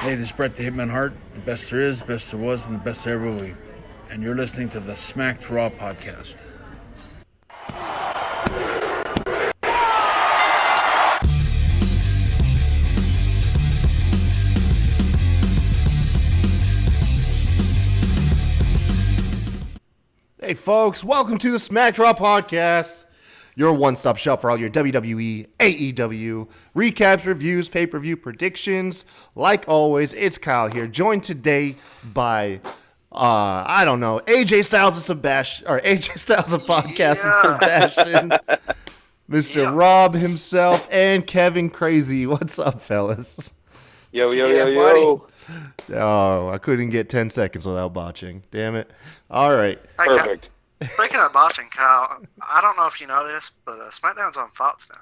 Hey, this is Brett the Hitman Hart, the best there is, best there was, and the best there ever will be. And you're listening to the Smacked Raw podcast. Hey folks, welcome to the Smacked Raw podcast, your one-stop shop for all your WWE, AEW, recaps, reviews, pay-per-view predictions. Like always, it's Kyle here, joined today by, AJ Styles of Sebastian, or AJ Styles of Podcast and Sebastian, Mr. Rob himself, and Kevin Crazy. What's up, fellas? Yo. Oh, I couldn't get 10 seconds without botching. Damn it. All right. Perfect. Speaking of botching, Kyle, I don't know if you know this, but SmackDown's on Fox now.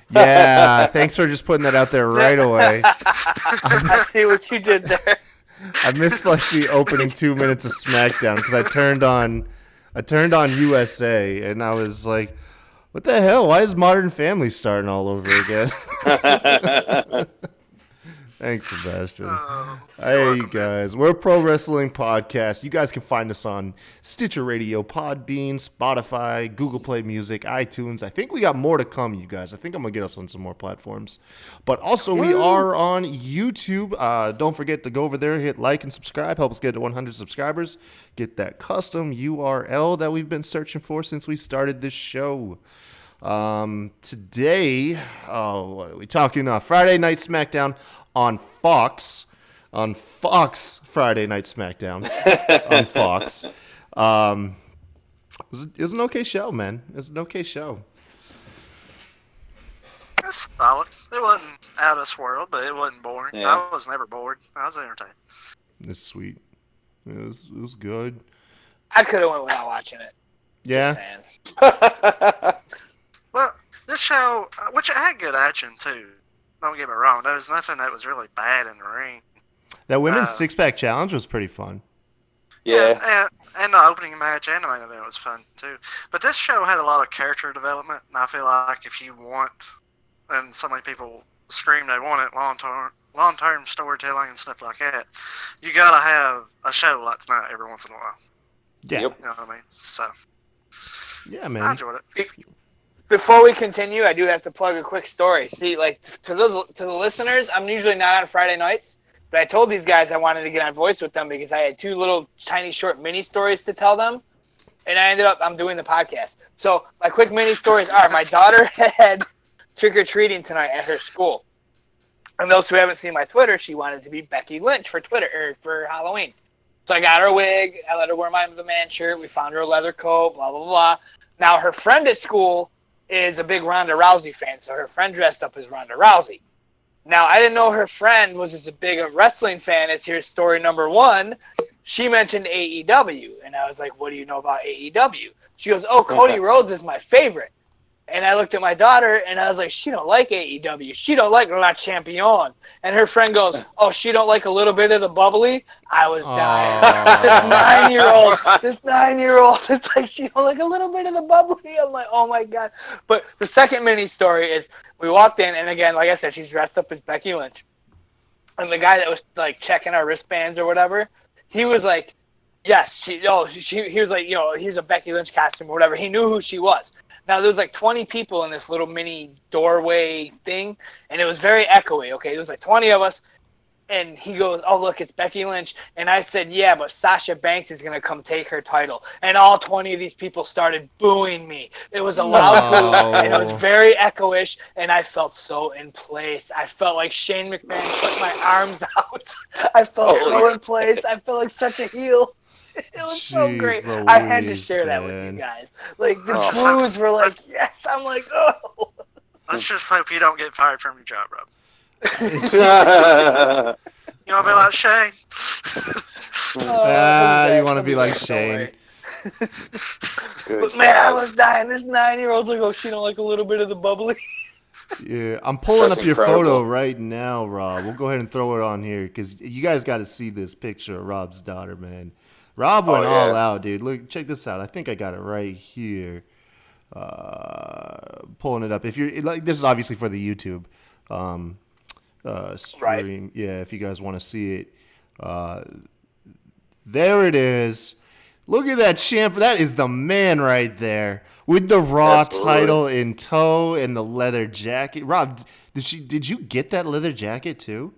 Yeah, thanks for just putting that out there right away. I see what you did there. I missed like the opening 2 minutes of SmackDown because I turned on USA and I was like, what the hell? Why is Modern Family starting all over again? Thanks, Sebastian. Hey, guys. We're a pro wrestling podcast. You guys can find us on Stitcher Radio, Podbean, Spotify, Google Play Music, iTunes. I think we got more to come, you guys. I think I'm going to get us on some more platforms. But also, we are on YouTube. Don't forget to go over there, hit like and subscribe. Help us get to 100 subscribers. Get that custom URL that we've been searching for since we started this show. Today, what are we talking? Friday Night SmackDown on Fox. On Fox, Friday Night SmackDown on Fox. It was an okay show, man. It was an okay show. That's solid. It wasn't out of this world, but it wasn't boring. Yeah. I was never bored. I was entertained. It's sweet. It was good. I could have went without watching it. Yeah. Well, this show, which it had good action too. Don't get me wrong. There was nothing that was really bad in the ring. That women's six-pack challenge was pretty fun. Yeah. And the opening match and the main event was fun too. But this show had a lot of character development, and I feel like if you want, and so many people scream they want it, long-term storytelling and stuff like that, you gotta have a show like tonight every once in a while. Yeah. Yep. You know what I mean? So, Yeah, man. I enjoyed it. Before we continue, I do have to plug a quick story. See, like to the listeners, I'm usually not on Friday nights, but I told these guys I wanted to get on voice with them because I had two little tiny short mini stories to tell them, and I'm doing the podcast. So my quick mini stories are: my daughter had trick or treating tonight at her school, and those who haven't seen my Twitter, she wanted to be Becky Lynch for for Halloween. So I got her a wig, I let her wear the man shirt, we found her a leather coat, blah blah blah. Now her friend at school is a big Ronda Rousey fan, so her friend dressed up as Ronda Rousey. Now, I didn't know her friend was as big a wrestling fan as here's story number one. She mentioned AEW, and I was like, what do you know about AEW? She goes, oh, Cody Rhodes is my favorite. And I looked at my daughter, and I was like, she don't like AEW. She don't like La Champion. And her friend goes, oh, she don't like a little bit of the bubbly? I was dying. This 9-year-old, it's like, she don't like a little bit of the bubbly? I'm like, oh, my God. But the second mini story is we walked in, and again, like I said, she's dressed up as Becky Lynch. And the guy that was, like, checking our wristbands or whatever, he was like, yes, he was like, here's a Becky Lynch costume or whatever. He knew who she was. Now, there was like 20 people in this little mini doorway thing, and it was very echoey, okay? There was like 20 of us, and he goes, oh, look, it's Becky Lynch. And I said, yeah, but Sasha Banks is going to come take her title. And all 20 of these people started booing me. It was a loud boo, and it was very echoish, and I felt so in place. I felt like Shane McMahon put my arms out. I felt so in place. I felt like such a heel. It was so great. Louise, I had to share that with man. you guys. Like, the screws were like, yes. I'm like, oh. Let's just hope you don't get fired from your job, Rob. Yeah. You want to be like Shane? You want to be like Shane. But man, I was dying. This 9-year-old's like, oh, she don't like a little bit of the bubbly. Yeah, I'm pulling That's up your incredible. photo right now, Rob. We'll go ahead and throw it on here because you guys got to see this picture of Rob's daughter, man. Rob went all out, dude. Look, check this out. I think I got it right here. Pulling it up. If you're like, this is obviously for the YouTube. stream. Yeah, if you guys want to see it. There it is. Look at that champ. That is the man right there with the Raw title in tow and the leather jacket. Rob, did you get that leather jacket too?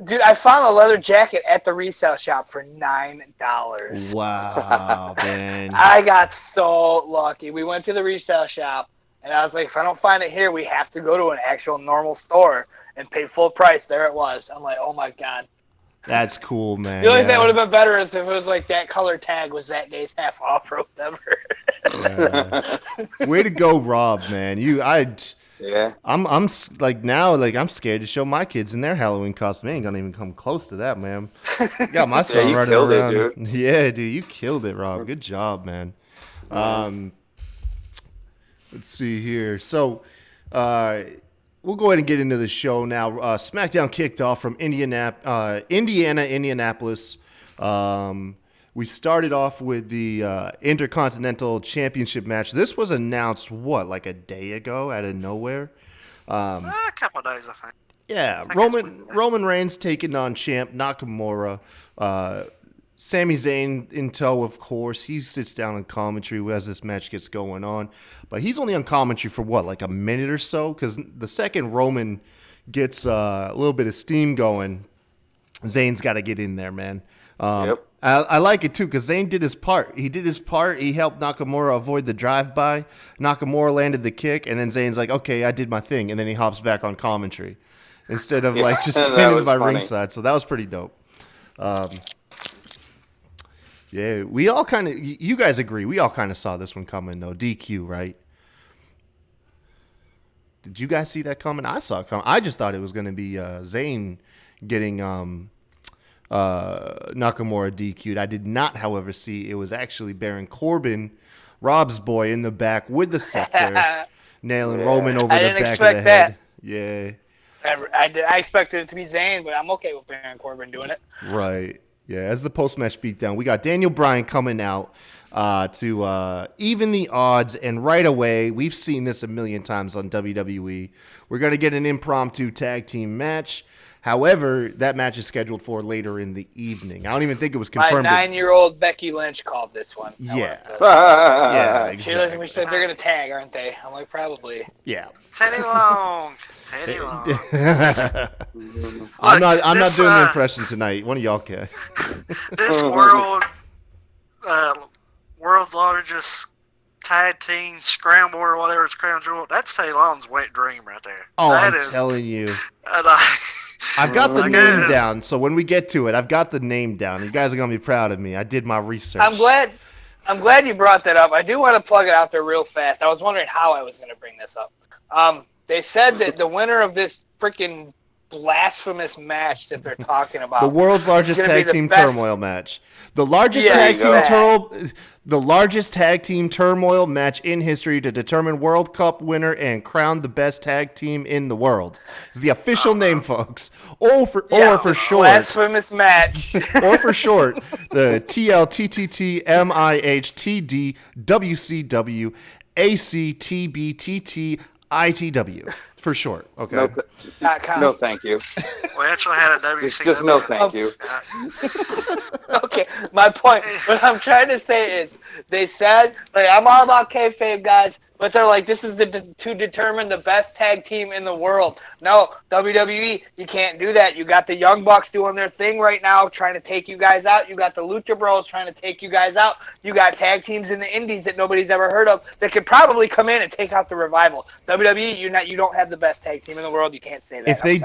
Dude, I found a leather jacket at the resale shop for $9. Wow, man. I got so lucky. We went to the resale shop, and I was like, if I don't find it here, we have to go to an actual normal store and pay full price. There it was. I'm like, oh my God. That's cool, man. The only thing that would have been better is if it was like that color tag was that day's half off or whatever. Yeah. Way to go, Rob, man. Yeah. I'm like now, like I'm scared to show my kids in their Halloween costume. They ain't gonna even come close to that, man. Got my son you running killed around. it, dude. Yeah, dude, you killed it, Rob. Good job, man. Let's see here. So, we'll go ahead and get into the show now. SmackDown kicked off from Indianapolis. We started off with the Intercontinental Championship match. This was announced, like a day ago out of nowhere? A couple of days, I think. Yeah, Roman Reigns taking on Champ Nakamura. Sami Zayn in tow, of course. He sits down in commentary as this match gets going on. But he's only on commentary for like a minute or so? Because the second Roman gets a little bit of steam going, Zayn's got to get in there, man. Yep. I like it, too, because Zayn did his part. He did his part. He helped Nakamura avoid the drive-by. Nakamura landed the kick, and then Zayn's like, okay, I did my thing. And then he hops back on commentary instead of, just standing by ringside. So that was pretty dope. Yeah, we all kind of – you guys agree. We all kind of saw this one coming, though. DQ, right? Did you guys see that coming? I saw it coming. I just thought it was going to be Zayn getting Nakamura DQ'd. I did not, however, see it was actually Baron Corbin, Rob's boy, in the back with the scepter, nailing Roman over the back of the head. Yeah. I expected it to be Zayn, but I'm okay with Baron Corbin doing it. Right. Yeah, as the post-match beatdown, we got Daniel Bryan coming out to even the odds, and right away, we've seen this a million times on WWE. We're going to get an impromptu tag team match. However, that match is scheduled for later in the evening. I don't even think it was confirmed. My 9-year-old Becky Lynch called this one. Yeah. Yeah, exactly. We said they're going to tag, aren't they? I'm like, probably. Yeah. Teddy Long. Teddy Long. I'm not doing the impression tonight. One of y'all can. This world's largest tag team scramble or whatever it's crown jewel. That's Teddy Long's wet dream right there. Oh, telling you. I've got the name down, so when we get to it, I've got the name down. You guys are gonna be proud of me. I did my research. I'm glad you brought that up. I do want to plug it out there real fast. I was wondering how I was going to bring this up. They said that the winner of this freaking blasphemous match that they're talking about, the world's largest tag team turmoil match, the largest tag team turmoil match in history to determine World Cup winner and crown the best tag team in the world. It's the official name, folks. Or for short, blasphemous match. or for short, the TLTTTMIHTD WCW ACTBTT for short. Okay. No, thank you. We actually had a WCW. Just no, thank you. Okay, my point. What I'm trying to say is, they said, like, I'm all about kayfabe, guys, but they're like, this is to determine the best tag team in the world. No, WWE, you can't do that. You got the Young Bucks doing their thing right now, trying to take you guys out. You got the Lucha Bros trying to take you guys out. You got tag teams in the indies that nobody's ever heard of that could probably come in and take out the Revival. WWE, you don't have the best tag team in the world. You can't say that. If they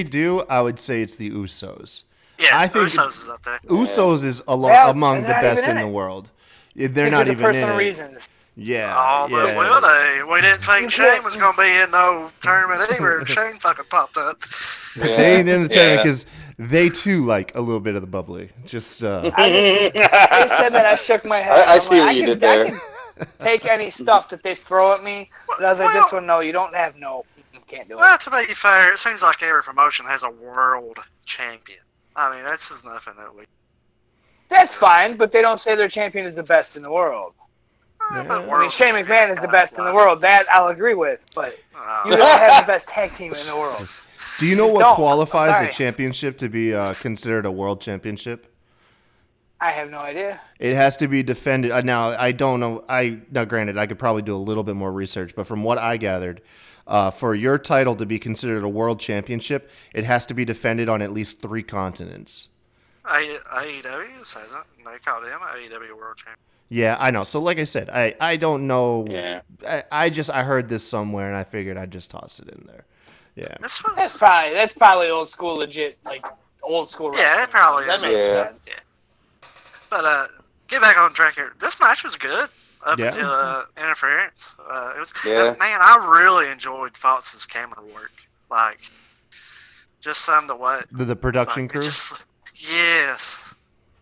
do, I would say it's the Usos. Yeah, I think Usos is up there. Usos is among the best in the world. They're not even in it. Reasons. Yeah. Oh, but will they? We didn't think Shane was going to be in no tournament either, and Shane fucking popped up. Yeah. They ain't in the tournament because they too like a little bit of the bubbly. Just. I said that. I shook my head. I see what you did there. I can take any stuff that they throw at me, but I was like, this one, no, you don't have no. You can't do it. Well, to be fair, it seems like every promotion has a world champion. I mean, that's just nothing that we. That's fine, but they don't say their champion is the best in the world. I mean, Shane McMahon is the best in the world. That I'll agree with, but you don't have the best tag team in the world. Do you know Just what don't. qualifies Sorry. a championship to be considered a world championship? I have no idea. It has to be defended. Now, I don't know. Now, granted, I could probably do a little bit more research, but from what I gathered, for your title to be considered a world championship, it has to be defended on at least 3 continents. AEW says it. They call them AEW World Champion. Yeah, I know. So, like I said, I don't know. Yeah. I heard this somewhere, and I figured I'd just toss it in there. Yeah. That's probably old school, legit, like old school. Yeah, it probably that is. makes Yeah. sense. Yeah. But get back on track here. This match was good up Yeah. until interference. It was. Yeah. Man, I really enjoyed Fox's camera work. Like, just some of the way. The production Like, crew? Yes.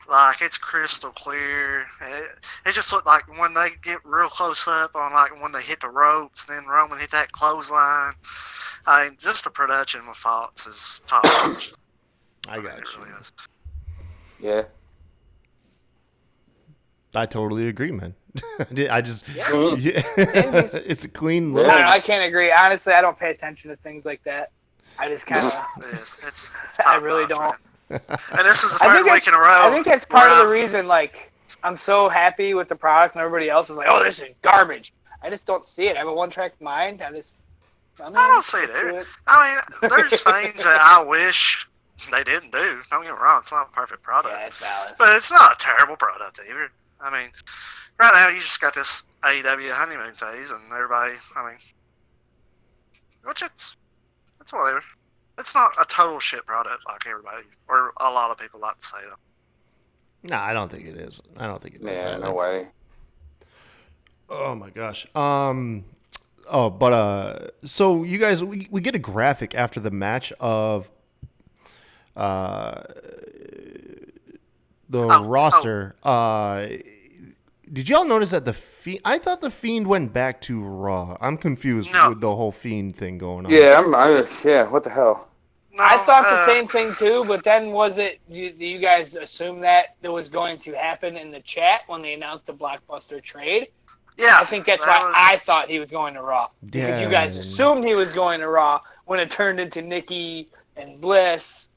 Like, it's crystal clear. It just looked like when they get real close up on, like, when they hit the ropes, and then Roman hit that clothesline. I mean, just the production with Fox is top notch. I got It you. really is. Yeah. I totally agree, man. I just, Yeah. yeah. It's a clean I look. don't know. I can't agree. Honestly, I don't pay attention to things like that. I just kind of. It's I top really notch, don't. man. And this is the I third think week in a row. I think that's part of where the reason. Like, I'm so happy with the product, and everybody else is like, "Oh, this is garbage." I just don't see it. I have a one-track mind. I don't see it either. I mean, there's things that I wish they didn't do. Don't get me wrong, it's not a perfect product. Yeah, it's valid. But it's not a terrible product either. I mean, right now you just got this AEW honeymoon phase, and everybody, I mean, which it's whatever. It's not a total shit product like everybody, or a lot of people like to say though. No, I don't think it is. I don't think it is. Yeah, no way. Oh my gosh. So you guys, we get a graphic after the match of the roster. Did y'all notice that the Fiend? I thought the Fiend went back to Raw. I'm confused with the whole Fiend thing going on. Yeah, yeah, what the hell? No, I thought the same thing too, but then was it you guys assume that was going to happen in the chat when they announced the Blockbuster trade? Yeah, I think that's why I thought he was going to Raw. Because you guys assumed he was going to Raw when it turned into Nikki and Bliss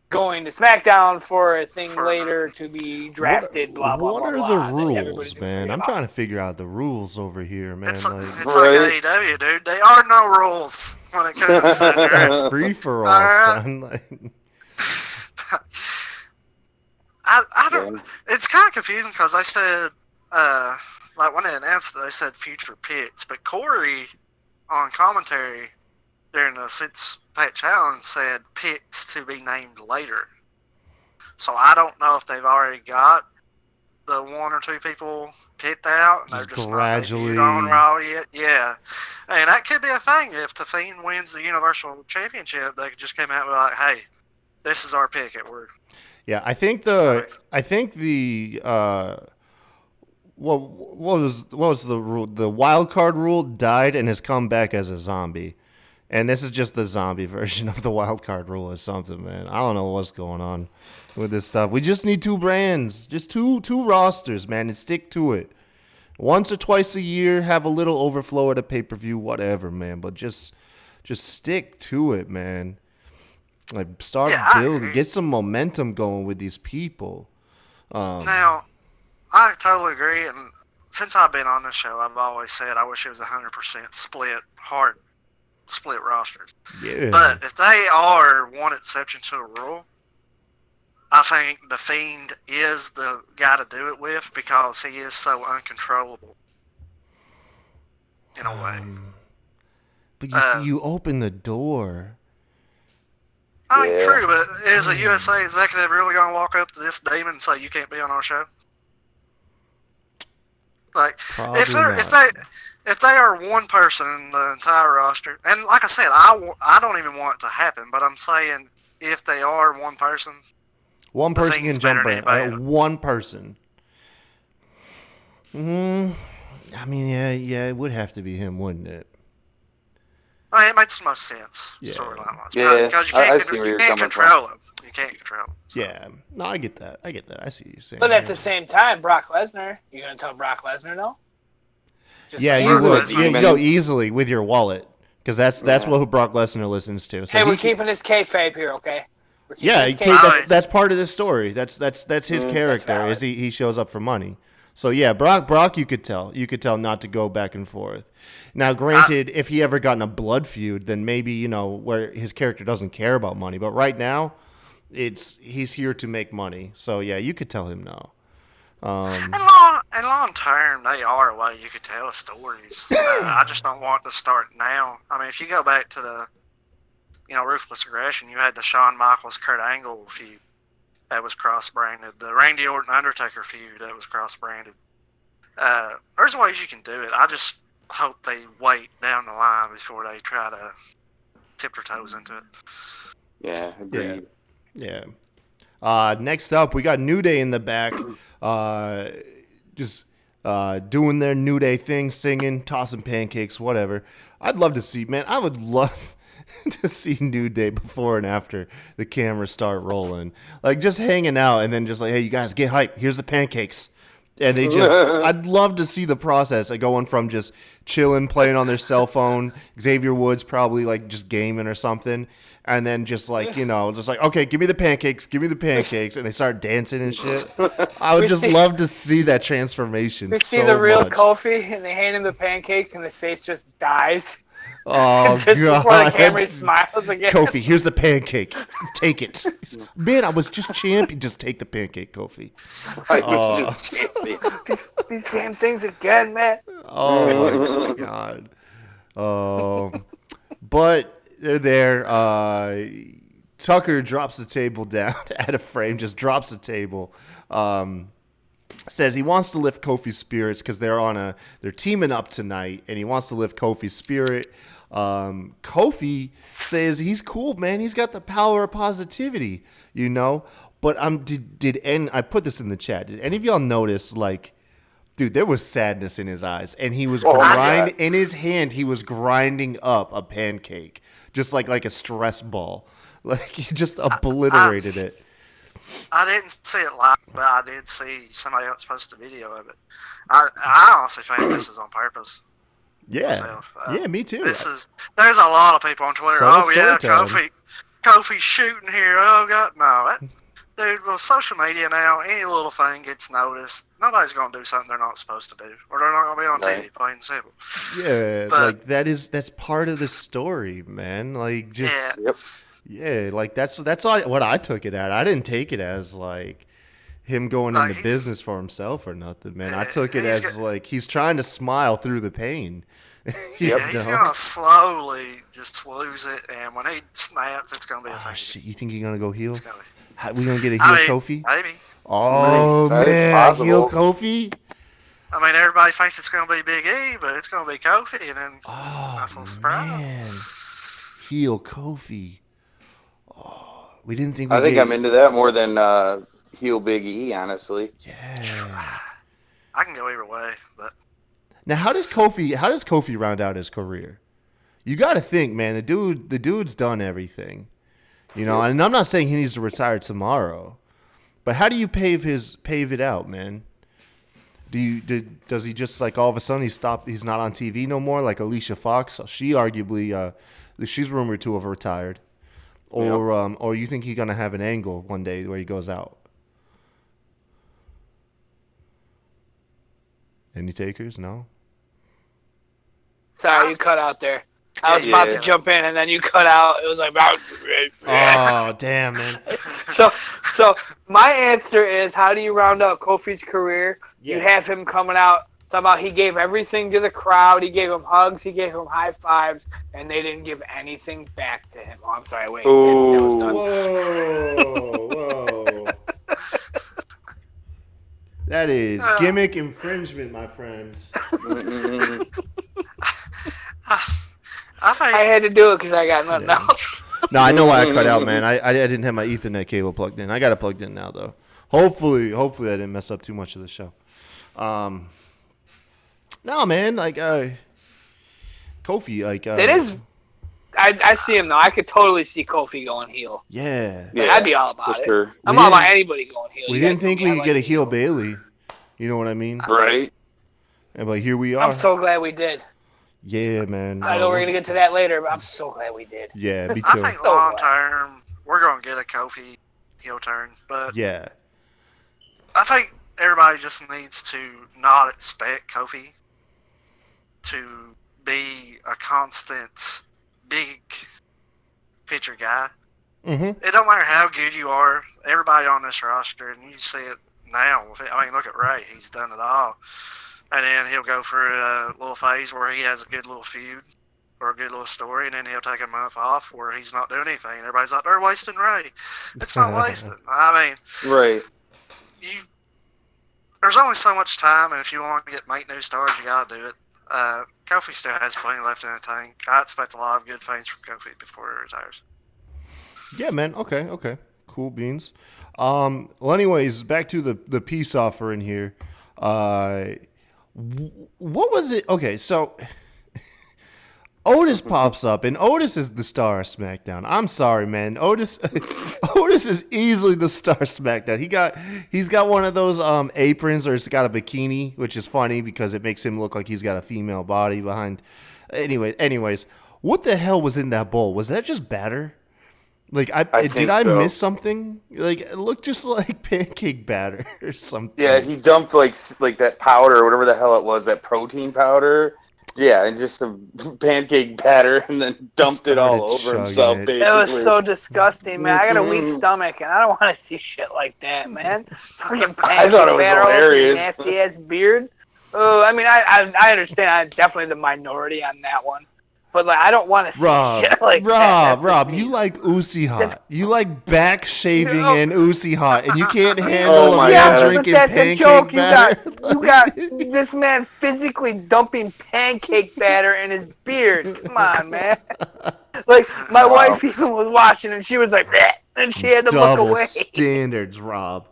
going to SmackDown for a thing later to be drafted, blah, blah, What blah, are blah. the that everybody's rules, excited man? I'm about. trying to figure out the rules over here, man. It's like, like AEW, dude. There are no rules when it comes to that. free for all, son. Like, I don't. It's kind of confusing because they said, like when they announced it, they said future picks, but Corey on commentary during the Six Pack Challenge said picks to be named later. So I don't know if they've already got the 1 or 2 people picked out and they're just gradually not on Raw yet. Yeah, and that could be a thing if the Fiend wins the Universal Championship. They could just come out and be like, "Hey, this is our pick at work." yeah, I think the what was the rule? The wild card rule died and has come back as a zombie. And this is just the zombie version of the wild card rule or something, man. I don't know what's going on with this stuff. We just need 2 brands, just two rosters, man, and stick to it. Once or twice a year, have a little overflow at a pay-per-view, whatever, man. But just stick to it, man. Like, start building, get some momentum going with these people. Now, I totally agree, and since I've been on this show, I've always said I wish it was 100% split rosters. Yeah. But if they are one exception to the rule, I think the Fiend is the guy to do it with because he is so uncontrollable in a way. But you see, you open the door. I mean, true, but is a USA executive really going to walk up to this demon and say you can't be on our show? Like, if they are one person in the entire roster, and like I said, I don't even want it to happen, but I'm saying if they are one person can jump in. One person. I mean, yeah, it would have to be him, wouldn't it? I mean, it makes the most sense, Yeah. storyline-wise. Yeah, because you I can't, see where you're can't coming control him. You can't control him. So. Yeah. No, I get that. I see what you're saying. But at the same time, Brock Lesnar, you going to tell Brock Lesnar no? Just Yeah, like, you Easily, would. demon. No, easily with your wallet, because that's what Brock Lesnar listens to. So Hey, we're he can- keeping his kayfabe here, okay? We're keeping Yeah, his Kate, kayfabe. that's part of the story. That's his character. valid. Is he shows up for money. So yeah, Brock, you could tell not to go back and forth. Now, granted, if he ever got in a blood feud, then maybe where his character doesn't care about money. But right now, he's here to make money. So yeah, you could tell him no. And long term, they are a way you could tell stories. I just don't want to start now. I mean, if you go back to the, Ruthless Aggression, you had the Shawn Michaels Kurt Angle feud that was cross-branded, the Randy Orton Undertaker feud that was cross-branded. There's ways you can do it. I just hope they wait down the line before they try to tip their toes into it. Yeah, agreed. Yeah. Next up, we got New Day in the back, just doing their New Day thing, singing, tossing pancakes, whatever. I'd love to see, man. I would love to see New Day before and after the cameras start rolling, like just hanging out, and then just like, hey, you guys get hype. Here's the pancakes. And they I'd love to see the process, like going from just chilling, playing on their cell phone, Xavier Woods probably like just gaming or something, and then just like, just like, okay, give me the pancakes, and they start dancing and shit. I would just love to see that transformation. We see the real Kofi, and they hand him the pancakes, and his face just dies. Oh, just before the camera smiles again. Kofi, here's the pancake. Take it. Man, I was just champion. Just take the pancake, Kofi. I was just champion. These damn things again, man. Oh, my God. But they're there. Tucker drops the table down at a frame, just drops the table. Says he wants to lift Kofi's spirits because they're teaming up tonight, and he wants to lift Kofi's spirit. Kofi says he's cool, man. He's got the power of positivity, But I put this in the chat. Did any of y'all notice, like, dude, there was sadness in his eyes, and he was in his hand. He was grinding up a pancake, just like a stress ball. Like he just obliterated it. I didn't see it live, but I did see somebody else post a video of it. I honestly think this is on purpose. Yeah, myself. Yeah, me too. There's a lot of people on Twitter. Subtle Kofi's shooting here. Oh God, no, dude. Well, social media now, any little thing gets noticed. Nobody's gonna do something they're not supposed to do, or they're not gonna be on TV. Plain and simple. Yeah, but, like that's part of the story, man. Like just like that's what I took it at. I didn't take it as like him going into business for himself or nothing, man. I took it as like he's trying to smile through the pain. He's gonna slowly just lose it, and when he snaps, it's gonna be a thing. Shit, you think he's gonna go heel? We gonna get a heel Kofi? Maybe. Oh man, heel Kofi. I mean, everybody thinks it's gonna be Big E, but it's gonna be Kofi, and then that's no surprise. Man. Heel Kofi. Oh, we didn't think. I think I'm into that more than heel Big E, honestly. Yeah. I can go either way, but. Now, how does Kofi round out his career? You got to think, man. The dude's done everything, and I'm not saying he needs to retire tomorrow, but how do you pave it out, man? Does he just like all of a sudden he's not on TV no more, like Alicia Fox? She arguably she's rumored to have retired, or you think he's gonna have an angle one day where he goes out? Any takers? No. Sorry, you cut out there. I was about to jump in, and then you cut out. It was like, oh damn, man. So my answer is, how do you round out Kofi's career? Yeah. You have him coming out talking about he gave everything to the crowd. He gave him hugs. He gave him high fives, and they didn't give anything back to him. Oh, I'm sorry. Wait. Ooh. That was done. Whoa. That is gimmick infringement, my friends. I had to do it because I got nothing else. No, I know why I cut out, man. I didn't have my Ethernet cable plugged in. I got it plugged in now, though. Hopefully I didn't mess up too much of the show. No, man, like Kofi, like it is. I see him though. I could totally see Kofi going heel. Yeah, I'd be all about it. Sure. I'm all about anybody going heel. We didn't think we could get a heel Bayley. You know what I mean? Right. But here we are. I'm so glad we did. Yeah, man. I know we're gonna get to that later, but I'm so glad we did. Yeah, me I too. think long term we're gonna get a Kofi heel turn, but Yeah. I think everybody just needs to not expect Kofi to be a constant big picture guy. Mm-hmm. It don't matter how good you are. Everybody on this roster, and you see it now. I mean, look at Ray. He's done it all. And then he'll go for a little phase where he has a good little feud or a good little story, and then he'll take a month off where he's not doing anything. Everybody's like, they're wasting Ray. It's not wasting. I mean, Right. There's only so much time, and if you want to make new stars, you got to do it. Kofi still has plenty left in the tank. I expect a lot of good things from Kofi before he retires. Yeah, man. Okay. Cool beans. Well, anyways, back to the peace offer in here. What was it? Okay, so Otis pops up, and Otis is the star of SmackDown. I'm sorry, man. Otis is easily the star of SmackDown. He's got one of those aprons, or it's got a bikini, which is funny because it makes him look like he's got a female body behind. Anyways, what the hell was in that bowl? Was that just batter? Like, did I miss something? Like, it looked just like pancake batter or something. Yeah, he dumped like that powder or whatever the hell it was, that protein powder. Yeah, and just some pancake batter, and then dumped it all over himself. it. Basically, It was so disgusting, man. I got a weak stomach, and I don't want to see shit like that, man. Fucking I thought it was hilarious. Nasty ass beard. Oh, I mean, I understand. I'm definitely the minority on that one. But like, I don't want to see shit like that. Rob, you like Uzi hot. You like back shaving and Uzi hot, and you can't handle a man drinking that's pancake a joke. batter. You got this man physically dumping pancake batter in his beard. Come on, man. Like, my wife even was watching, and she was like, bleh, and she had to look away. Standards, Rob.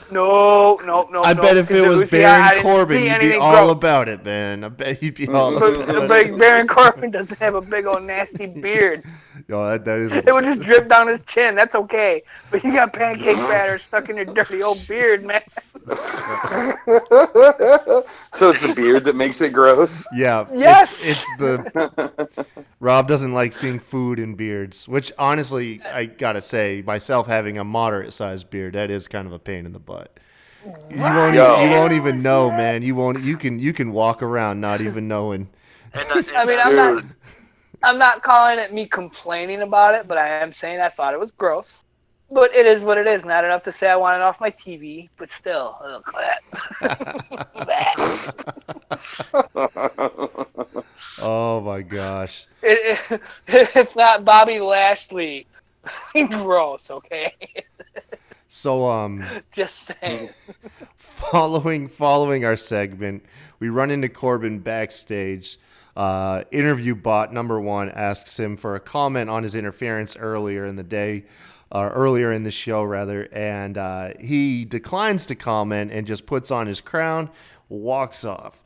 No. I bet if it was Baron Corbin, you'd be all about it, man. I bet he'd be all about it. Baron Corbin doesn't have a big old nasty beard. Yo, that is. It would just drip down his chin. That's okay. But you got pancake batter stuck in your dirty old beard, man. So it's the beard that makes it gross? Yeah. Yes. It's the. Rob doesn't like seeing food in beards, which honestly, I gotta say, myself having a moderate-sized beard, that is kind of a pain in the butt. You won't even know, man. You can walk around not even knowing. I mean, I'm not calling it me complaining about it, but I am saying I thought it was gross. But it is what it is. Not enough to say I want it off my TV, but still. Oh my gosh. It's not Bobby Lashley. Gross, okay? So just saying. Following our segment, we run into Corbin backstage. Interview bot number 1 asks him for a comment on his interference earlier in the show rather, and he declines to comment and just puts on his crown, walks off.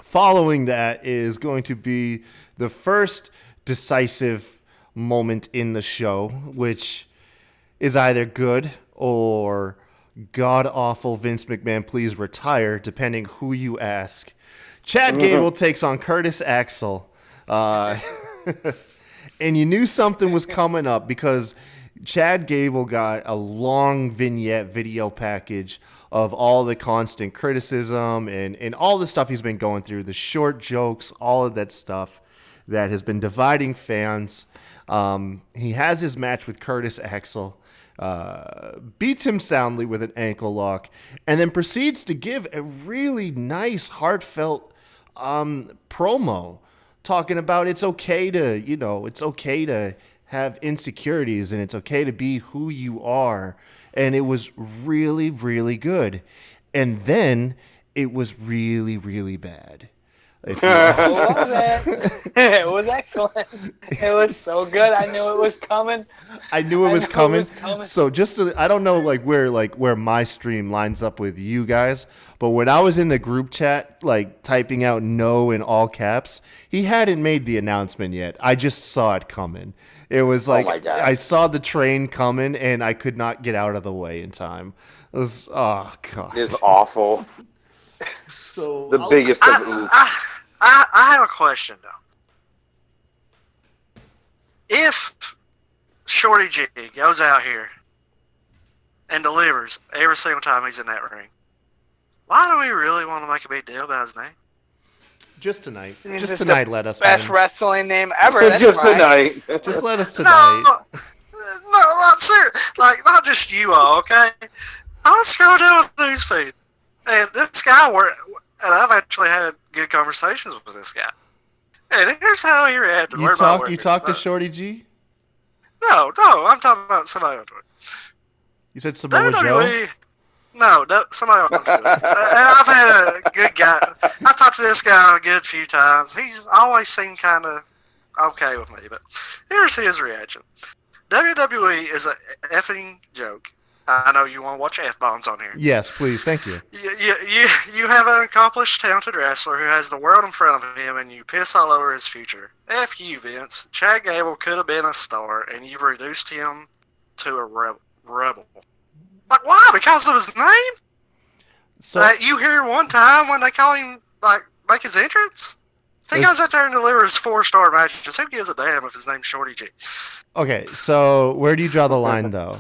Following that is going to be the first decisive moment in the show, which is either good or god-awful. Vince McMahon, please retire, depending who you ask. Chad Gable takes on Curtis Axel. And you knew something was coming up because Chad Gable got a long vignette video package of all the constant criticism and all the stuff he's been going through, the short jokes, all of that stuff that has been dividing fans. He has his match with Curtis Axel, beats him soundly with an ankle lock, and then proceeds to give a really nice, heartfelt promo talking about it's okay to have insecurities and it's okay to be who you are. And it was really, really good. And then it was really, really bad. It was excellent. It was so good. I knew it was coming. So I don't know where my stream lines up with you guys, but when I was in the group chat, like typing out no in all caps, he hadn't made the announcement yet. I just saw it coming. It was like, oh my God. I saw the train coming and I could not get out of the way in time. It was, oh God. It's awful. So The biggest of oops. I have a question though. If Shorty G goes out here and delivers every single time he's in that ring, why do we really want to make a big deal about his name? Just tonight. It's Just the tonight, let us best win. wrestling name ever. That's Just fine. tonight. Just let us tonight. No, not serious. Like, not just you all, okay? I was scrolling down the newsfeed, and this guy, and I've actually had good conversations with this guy. And here's how he reacted. You talked to Shorty G? No, I'm talking about somebody on Twitter. You said Samoa Joe? WWE. No, somebody on Twitter. And I've had a good guy. I've talked to this guy a good few times. He's always seemed kind of okay with me, but here's his reaction. WWE is a effing joke. I know you want to watch F-bombs on here. Yes, please. Thank you. You have an accomplished, talented wrestler who has the world in front of him, and you piss all over his future. F you, Vince. Chad Gable could have been a star, and you've reduced him to a rebel. Like, why? Because of his name? So You hear one time when they call him, like, make his entrance? If he goes out there and delivers 4-star matches, who gives a damn if his name's Shorty G? okay, so where do you draw the line, though?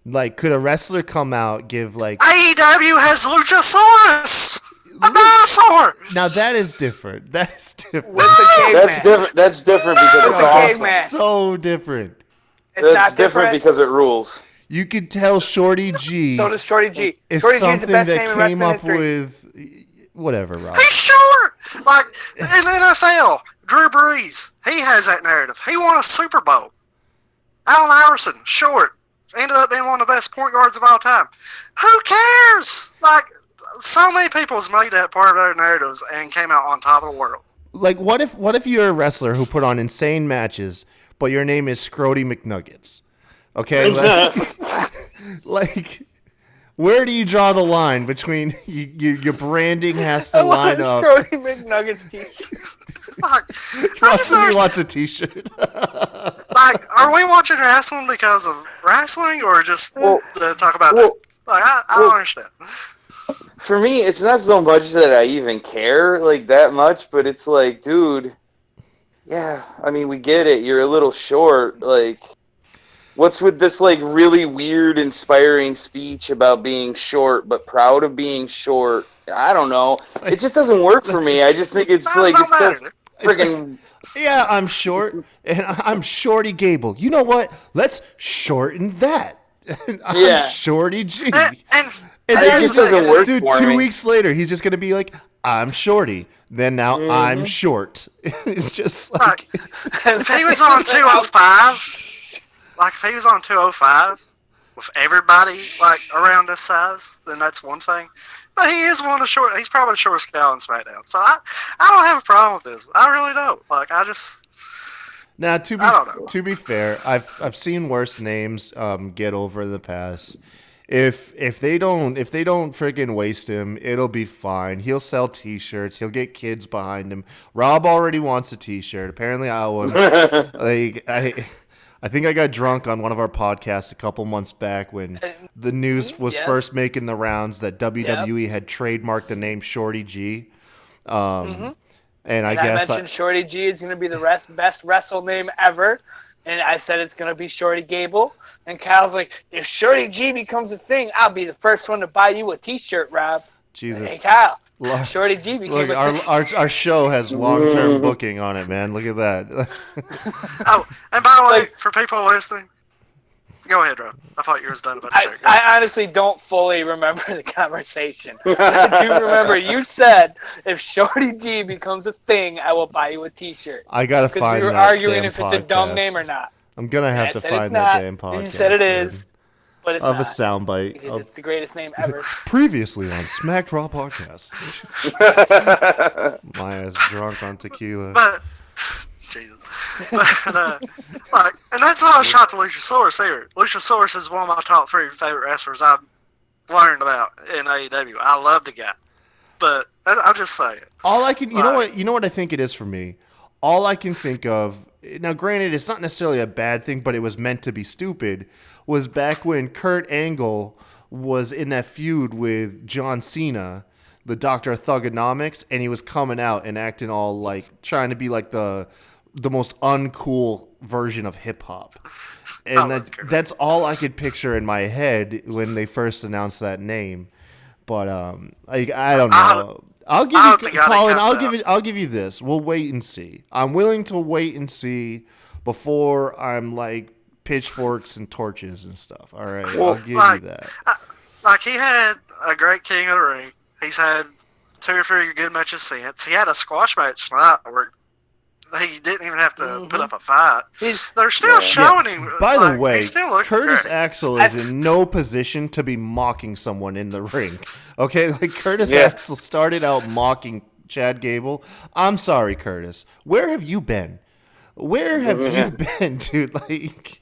Like, could a wrestler come out, give, like... AEW has Luchasaurus! A dinosaur! Now, that is different. That is different. With the caveman. That's different because it's awesome. caveman. So different. It's That's not different because it rules. You could tell Shorty G So does Shorty G. is Shorty G is the something best name that in came wrestling up history. with... Whatever, Rob. He's short! Like, in the NFL, Drew Brees, he has that narrative. He won a Super Bowl. Allen Iverson, short. Ended up being one of the best point guards of all time. Who cares? Like, so many people has made that part of their narratives and came out on top of the world. Like, what if you're a wrestler who put on insane matches, but your name is Scrody McNuggets? Okay? Like, where do you draw the line between your branding has to line up? Scrody McNuggets t-shirt. Like, I just He understand. wants a t-shirt. Like, are we watching wrestling because of wrestling or just to talk about it? Like, I don't understand. For me, it's not so much that I even care like that much, but it's like, dude, yeah, I mean, we get it. You're a little short. Like, what's with this like really weird, inspiring speech about being short, but proud of being short? I don't know. It just doesn't work for me. I just think it's like it's so freaking. Yeah, I'm short, and I'm Shorty Gable. You know what? Let's shorten that. I'm Yeah. Shorty G. And It then just doesn't work dude, for 2 me. weeks later, he's just gonna be like, "I'm Shorty." Then now I'm short. It's just like if he was on 205, like if he was on 205 with everybody like around this size, then that's one thing. But he is one of the short. He's probably the shortest guy on SmackDown. So I don't have a problem with this. I really don't. Like I just. now I don't know. to be fair, I've seen worse names get over in the past. If they don't friggin' waste him, it'll be fine. He'll sell T-shirts. He'll get kids behind him. Rob already wants a T-shirt. Apparently, I owe him. Like I think I got drunk on one of our podcasts a couple months back when the news was first making the rounds that WWE had trademarked the name Shorty G. And I guess mentioned Shorty G is going to be the best wrestle name ever. And I said it's going to be Shorty Gable. And Kyle's like, if Shorty G becomes a thing, I'll be the first one to buy you a T-shirt, Rob. Jesus. Hey, Kyle. Shorty G became Look, a thing. our show has long-term booking on it, man. Look at that. Oh, and by the way, for people listening, go ahead, Rob. I thought you was done about the shirt. I honestly don't fully remember the conversation. I do remember you said, if Shorty G becomes a thing, I will buy you a T-shirt. I gotta Because find we were that arguing damn if it's a dumb podcast. name or not. I'm gonna have I to said find it's that not. damn podcast. You said it man. is, but it's Of not. a soundbite. Because it's the greatest name ever. Previously on Smacked Raw Podcast. My ass drunk on tequila. But Jesus, but like, and that's all I shot to Luchasaurus here. Luchasaurus is one of my top 3 favorite wrestlers I've learned about in AEW. I love the guy, but I'll just say it. All I can, you know what I think it is for me. All I can think of now, granted, it's not necessarily a bad thing, but it was meant to be stupid. Was back when Kurt Angle was in that feud with John Cena. the Doctor of Thugonomics, and he was coming out and acting all like trying to be like the most uncool version of hip hop. And that's all I could picture in my head when they first announced that name. But I don't know. I'll give you, Colin. I'll give you this. We'll wait and see. I'm willing to wait and see before I'm like pitchforks and torches and stuff. All right, I'll give you that. Like he had a great King of the Ring. He's had 2 or 3 good matches since. He had a squash match tonight where he didn't even have to put up a fight. They're still showing him. By the way, Curtis great. Axel is in no position to be mocking someone in the ring. Okay, like Curtis Axel started out mocking Chad Gable. I'm sorry, Curtis. Where have you been? Where have you been, dude? Like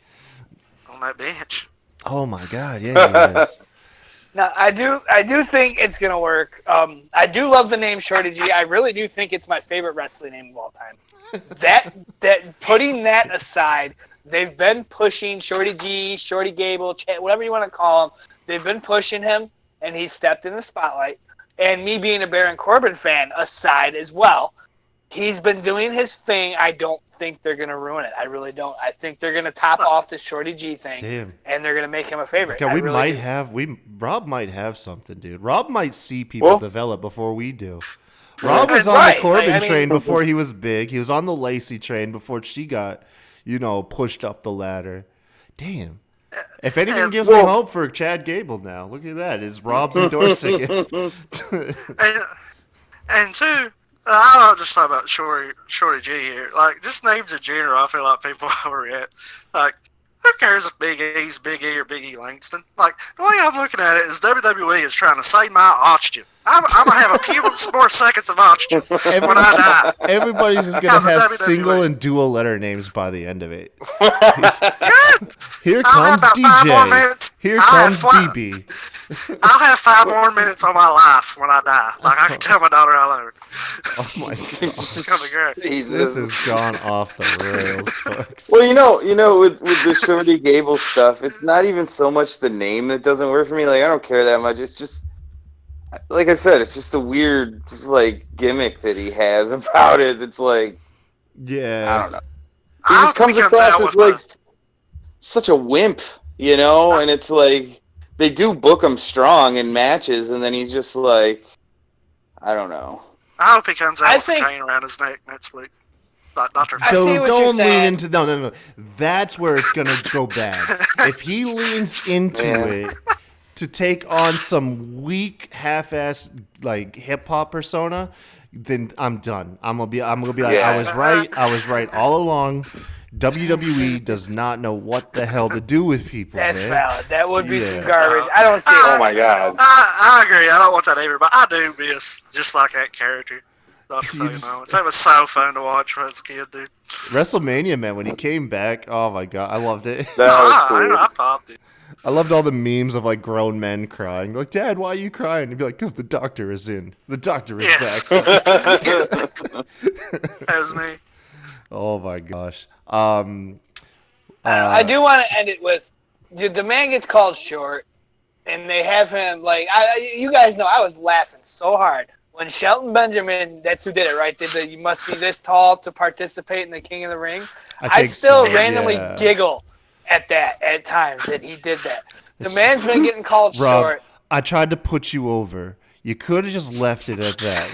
on that bench. Oh my God, yeah, he is. Now, I do think it's gonna work. I do love the name Shorty G. I really do think it's my favorite wrestling name of all time. That putting that aside, they've been pushing Shorty G, Shorty Gable, whatever you want to call him. They've been pushing him, and he's stepped in the spotlight. And me being a Baron Corbin fan aside as well, he's been doing his thing. I don't think they're going to ruin it. I really don't. I think they're going to top off the Shorty G thing, and they're going to make him a favorite. Okay, Rob might have something, dude. Rob might see people develop before we do. Rob was on the Corbin train before he was big. He was on the Lacey train before she got, pushed up the ladder. Damn. If anything gives me hope for Chad Gable now, look at that. Is Rob's endorsing it. And two, I don't just talk about Shorty G here. Like, just names in general, I feel like people overreact. Like, who cares if Big E's Big E or Big E Langston? Like, the way I'm looking at it is WWE is trying to save my oxygen. I'm going to have a few more seconds of oxygen when I die. Everybody's just going to have single and dual letter names by the end of it. Here comes DJ. Here comes DB. I'll have 5 more minutes on my life when I die. Like, I can tell my daughter I love her. Oh, my God. It's going to be great. This has gone off the rails, folks. Well, with the Shorty Gable stuff, it's not even so much the name that doesn't work for me. Like, I don't care that much. It's just, like I said, it's just the weird, like, gimmick that he has about it. It's like, yeah, I don't know. He just comes across as, like, such a wimp, and it's like, they do book him strong in matches, and then he's just like, I don't know. I hope he comes out with a chain around his neck next week. Don't lean into no. That's where it's gonna go bad. If he leans into it to take on some weak, half-assed like hip hop persona, then I'm done. I'm gonna be like, I was right all along. WWE does not know what the hell to do with people. That's valid. That would be some garbage. I don't see it. Oh my God. I agree. I don't want that either, but I do miss just like that character. It was so fun to watch when I was a kid, dude. WrestleMania, man, when he came back, oh my God, I loved it. That was cool. I popped it. I loved all the memes of like grown men crying. Like, Dad, why are you crying? He'd be like, because the doctor is in. The doctor is back. That was me. Oh my gosh. I do want to end it with the man gets called short, and they have him like you guys know I was laughing so hard when Shelton Benjamin. That's who did it, right? Did the you must be this tall to participate in the King of the Ring? I still randomly giggle at that at times that he did that. The man's been getting called Rob, short. I tried to put you over. You could have just left it at that.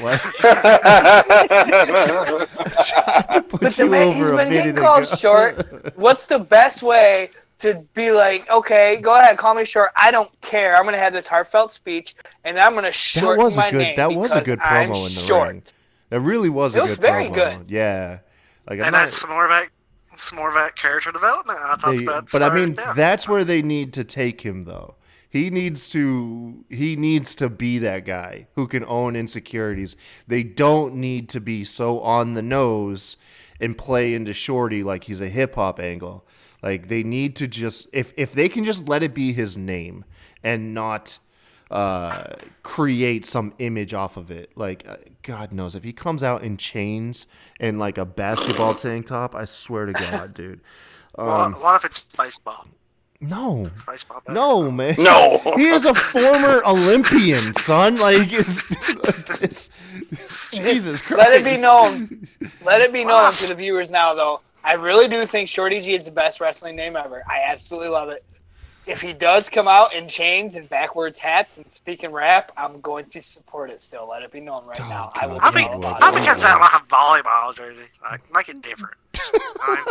But the man, he's been getting called short. What's the best way to be like, okay, go ahead, call me short. I don't care. I'm going to have this heartfelt speech, and I'm going to shorten my name. That was a good promo in the ring. That really was a good promo. It was very good. Yeah. And that's some more of that character development I talked about. But I mean, that's where they need to take him, though. He needs to be that guy who can own insecurities. They don't need to be so on the nose and play into Shorty like he's a hip hop angle. Like they need to just if they can just let it be his name and not create some image off of it. Like God knows if he comes out in chains and like a basketball tank top, I swear to God, dude. What if it's baseball? No. Space Bob better. No, man. No. He is a former Olympian, son. Like, Jesus Christ. Let it be known. Let it be known to the viewers now, though. I really do think Shorty G is the best wrestling name ever. I absolutely love it. If he does come out in chains and backwards hats and speaking rap, I'm going to support it still. Let it be known right now. I will I'll be be all about I'll be it. content like a volleyball jersey. Like, make it different.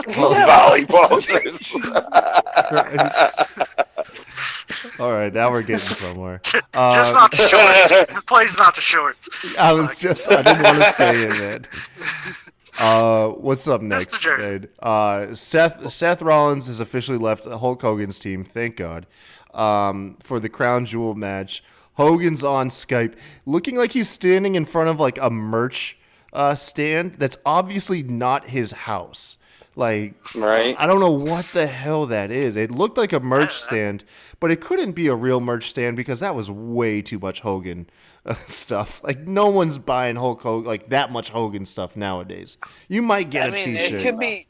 Volleyball. All right, now we're getting somewhere. Just not the shorts. Please, not the shorts. I didn't want to say it, man. What's up next, jersey. man? Seth Rollins has officially left Hulk Hogan's team, thank God, for the Crown Jewel match. Hogan's on Skype, looking like he's standing in front of like a merch stand that's obviously not his house. Like, right? I don't know what the hell that is. It looked like a merch stand, but it couldn't be a real merch stand because that was way too much Hogan stuff. Like, no one's buying Hulk Hogan, like that much Hogan stuff nowadays. You might get a T-shirt. It could be.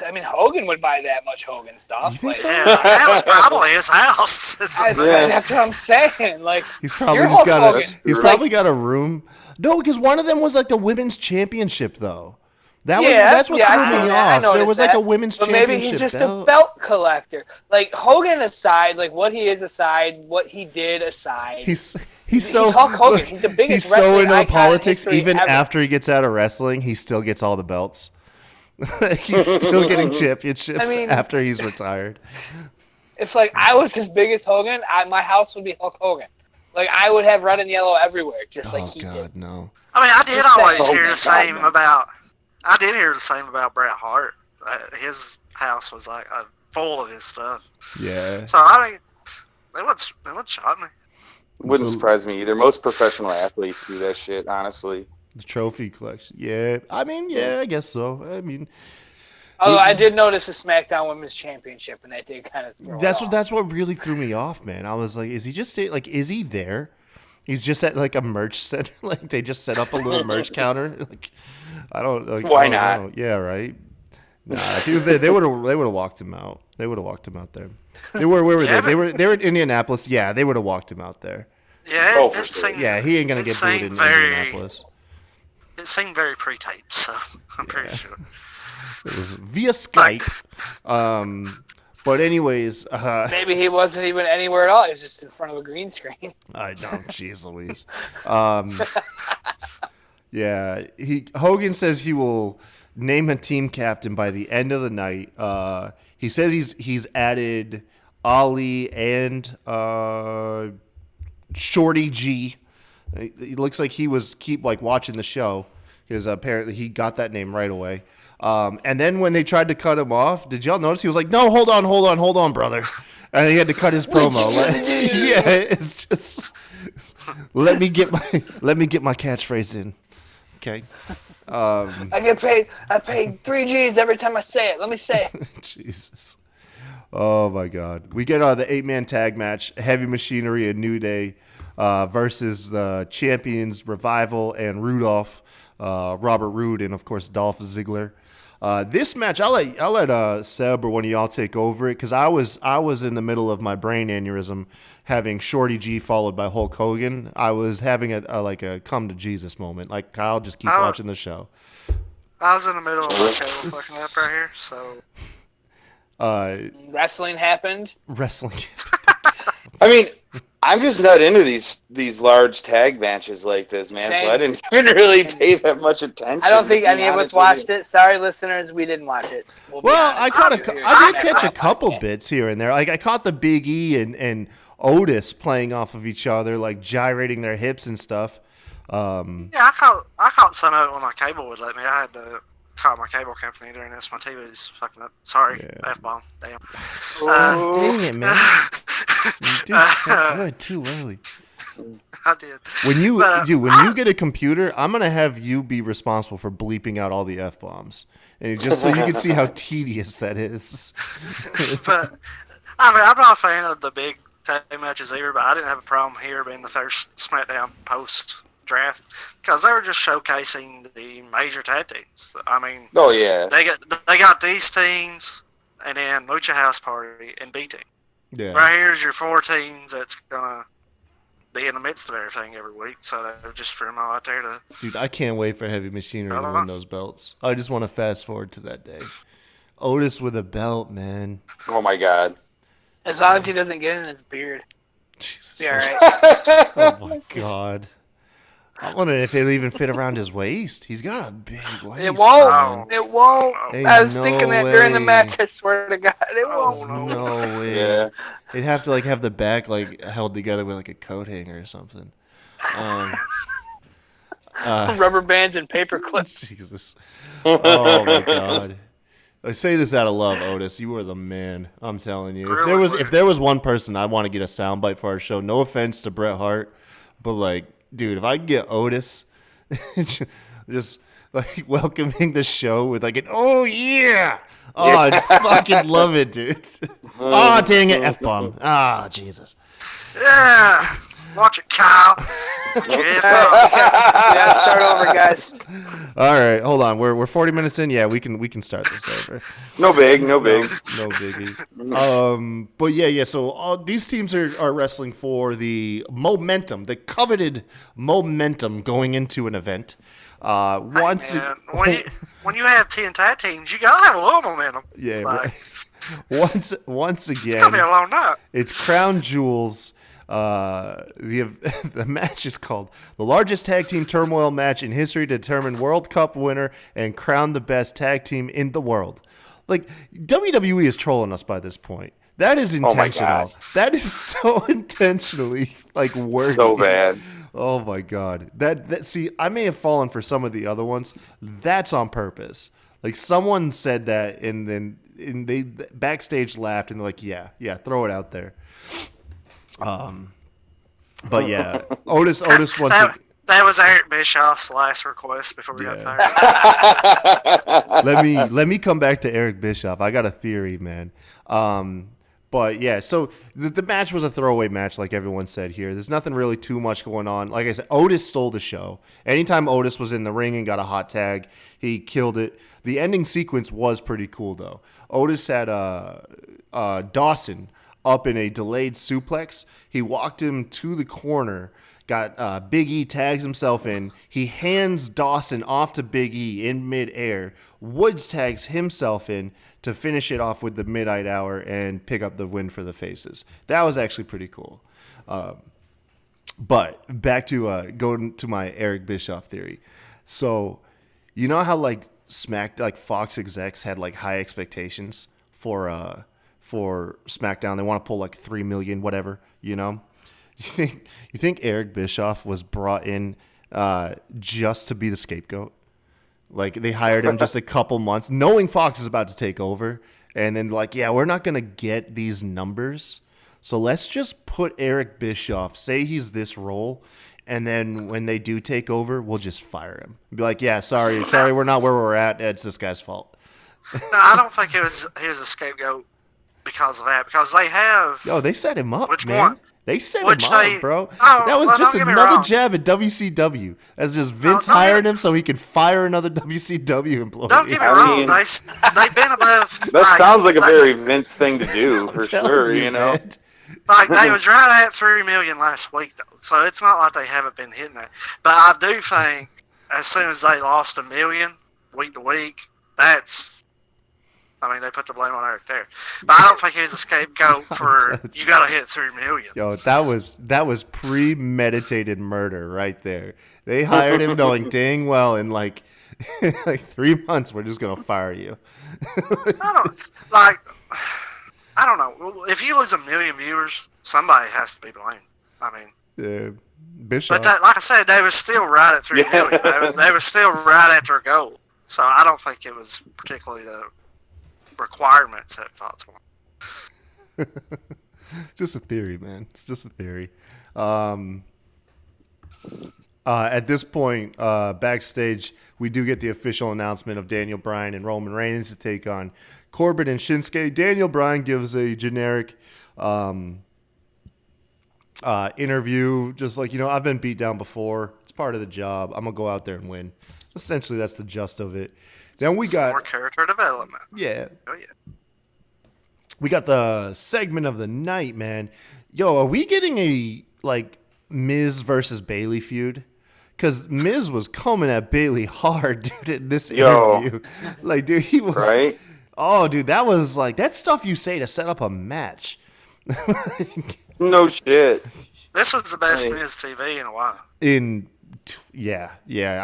I mean, Hogan would buy that much Hogan stuff. You think like, so? Yeah, that was probably his house. That's what I'm saying. Like, He's probably you're just Hulk got Hogan. he's probably got a room. No, because one of them was like the women's championship, though. That's what threw me off. There was like a women's championship. Maybe he's just a belt collector. Like, Hogan aside, like what he is aside, what he did aside. He's so Hulk Hogan. He's the biggest he's so wrestling into icon politics. in history Even ever. after he gets out of wrestling, he still gets all the belts. He's still getting championships after he's retired. If like I was his biggest Hogan, my house would be Hulk Hogan. Like I would have red and yellow everywhere, just like he did. No. I mean, I did Just always saying. hear the same about. I did hear the same about Bret Hart. His house was like full of his stuff. Yeah. So I mean, they would shock me. Wouldn't surprise me either. Most professional athletes do that shit, honestly. The trophy collection. Yeah. I mean, yeah, I guess so. I mean, although I did notice the SmackDown Women's Championship, and that did kind of throw that's what really threw me off, man. I was like, is he there? He's just at like a merch center. Like they just set up a little merch counter. Like I don't. Like, why I don't not? know. Yeah, right. Nah, if he was there, they would have walked him out. They would have walked him out there. Where were they? They were in Indianapolis. Yeah, they would have walked him out there. Yeah, for sure. Yeah, he ain't gonna get booed in Indianapolis. It seemed very pre-taped, so I'm pretty sure. It was via Skype. But anyways, Maybe he wasn't even anywhere at all. He was just in front of a green screen. I don't, jeez Louise. Yeah, Hogan says he will name a team captain by the end of the night. He says he's added Ali and Shorty G. It looks like he was watching the show because apparently he got that name right away. And then when they tried to cut him off, did y'all notice he was like, "No, hold on, brother," and he had to cut his promo. Yeah, it's just let me get my catchphrase in. Okay. I paid 3 G's every time I say it. Let me say it. Jesus. Oh my God. We get the 8-man tag match, Heavy Machinery and New Day versus the champions Revival and Rudolph, Robert Roode, and of course Dolph Ziggler. This match, I'll let Seb or one of y'all take over it because I was in the middle of my brain aneurysm, having Shorty G followed by Hulk Hogan. I was having a come to Jesus moment. Like Kyle, just keep watching the show. I was in the middle of my cable fucking up right here, so. Wrestling happened. Wrestling. I mean, I'm just not into these large tag matches like this, man. Same. So I didn't even really pay that much attention. I don't think to be any of us honest with watched you. it. Sorry, listeners, we didn't watch it. Well, I did catch a couple bits here and there. Like I caught the Big E and Otis playing off of each other, like gyrating their hips and stuff. Yeah, I caught some of it when my cable would let me. I had to call my cable company during this. My TV is fucking up. Sorry, F-bomb. Damn. Dang it, man. You did so good too early. I did. When you get a computer, I'm gonna have you be responsible for bleeping out all the F-bombs, and just so you can see how tedious that is. But I mean, I'm not a fan of the big tag matches either. But I didn't have a problem here being the first SmackDown post draft because they were just showcasing the major tag teams. I mean, Oh yeah, they got these teams, and then Lucha House Party and B Team. Yeah. Right here's your 4 teams that's gonna be in the midst of everything every week. So they're just threw them all out there to. Dude, I can't wait for Heavy Machinery to win those belts. I just want to fast forward to that day. Otis with a belt, man. Oh my god. As long as he doesn't get in his beard. Jesus. Be all right. Oh my god. I wonder if it'll even fit around his waist. He's got a big waist. It won't. man. It won't. Ain't I was no thinking that during the way. match. I swear to God, it won't. No way. Yeah. It'd have to have the back held together with a coat hanger or something. Rubber bands and paper clips. Jesus. Oh my god. I say this out of love, Otis. You are the man. I'm telling you. If there was one person I want to get a soundbite for our show, no offense to Bret Hart, but dude, if I could get Otis just welcoming the show with an oh yeah. Oh, I'd fucking love it, dude. Oh, dang it, F-bomb. Ah, Jesus. Yeah, watch it, Kyle. Yeah, start over, guys. All right, hold on. We're 40 minutes in. Yeah, we can start this over. No big. No biggie. But yeah. So these teams are wrestling for the momentum, the coveted momentum going into an event. When you have 10 tag teams, you gotta have a little momentum. Yeah. Right. Once again, It's gonna be a long night. It's Crown Jewels. The match is called the largest tag team turmoil match in history to determine World Cup winner and crown the best tag team in the world. WWE is trolling us by this point. That is intentional. That is so intentionally wordy. So bad. Oh my god. See, I may have fallen for some of the other ones. That's on purpose. Someone said that and then they backstage laughed and they're like, yeah, throw it out there. But yeah, Otis wants to. That was Eric Bischoff's last request before we got fired. Let me come back to Eric Bischoff. I got a theory, man. But yeah, so the match was a throwaway match, like everyone said here. There's nothing really too much going on. Like I said, Otis stole the show. Anytime Otis was in the ring and got a hot tag, he killed it. The ending sequence was pretty cool, though. Otis had Dawson up in a delayed suplex. He walked him to the corner, got Big E tags himself in. He hands Dawson off to Big E in midair. Woods tags himself in to finish it off with the Midnight Hour and pick up the win for the Faces. That was actually pretty cool. But back to going to my Eric Bischoff theory. So, you know how Fox execs had high expectations for SmackDown? They want to pull 3 million, whatever, you know? You think Eric Bischoff was brought in just to be the scapegoat? They hired him just a couple months, knowing Fox is about to take over, and then yeah, we're not going to get these numbers, so let's just put Eric Bischoff, say he's this role, and then when they do take over, we'll just fire him. Be like, yeah, sorry, we're not where we're at. It's this guy's fault. No, I don't think he was a scapegoat because of that, because they have. Yo, they set him up, which man. one? They set him up, bro. Oh, that was just another wrong. jab at WCW. As just Vince hired him so he could fire another WCW employee. Don't get me wrong. They've been above. That sounds like a very Vince thing to do, for sure, you know. Man. They was right at 3 million last week, though. So it's not like they haven't been hitting that. But I do think as soon as they lost 1 million week to week, they put the blame on Eric there. But I don't think he's a scapegoat for you got to hit 3 million. Yo, that was premeditated murder right there. They hired him knowing dang well in 3 months we're just gonna fire you. I don't know. If you lose 1 million viewers, somebody has to be blamed. Yeah, Bischoff. But like I said, they was still right at 3 million. They was still right after a goal. So I don't think it was particularly the requirements that Fox want. Just a theory, man. It's just a theory. At this point, backstage, we do get the official announcement of Daniel Bryan and Roman Reigns to take on Corbin and Shinsuke. Daniel Bryan gives a generic interview, just I've been beat down before. It's part of the job. I'm going to go out there and win. Essentially, that's the gist of it. Then we got more character development. Yeah. Oh, yeah. we got the segment of the night, man. Yo, are we getting a like Miz versus Bailey feud? Because Miz was coming at Bailey hard, dude, in this interview. Like, dude, he was Right? Oh, dude, that was like that's stuff you say to set up a match. No shit. This was the best Hey. Miz TV in a while. Yeah.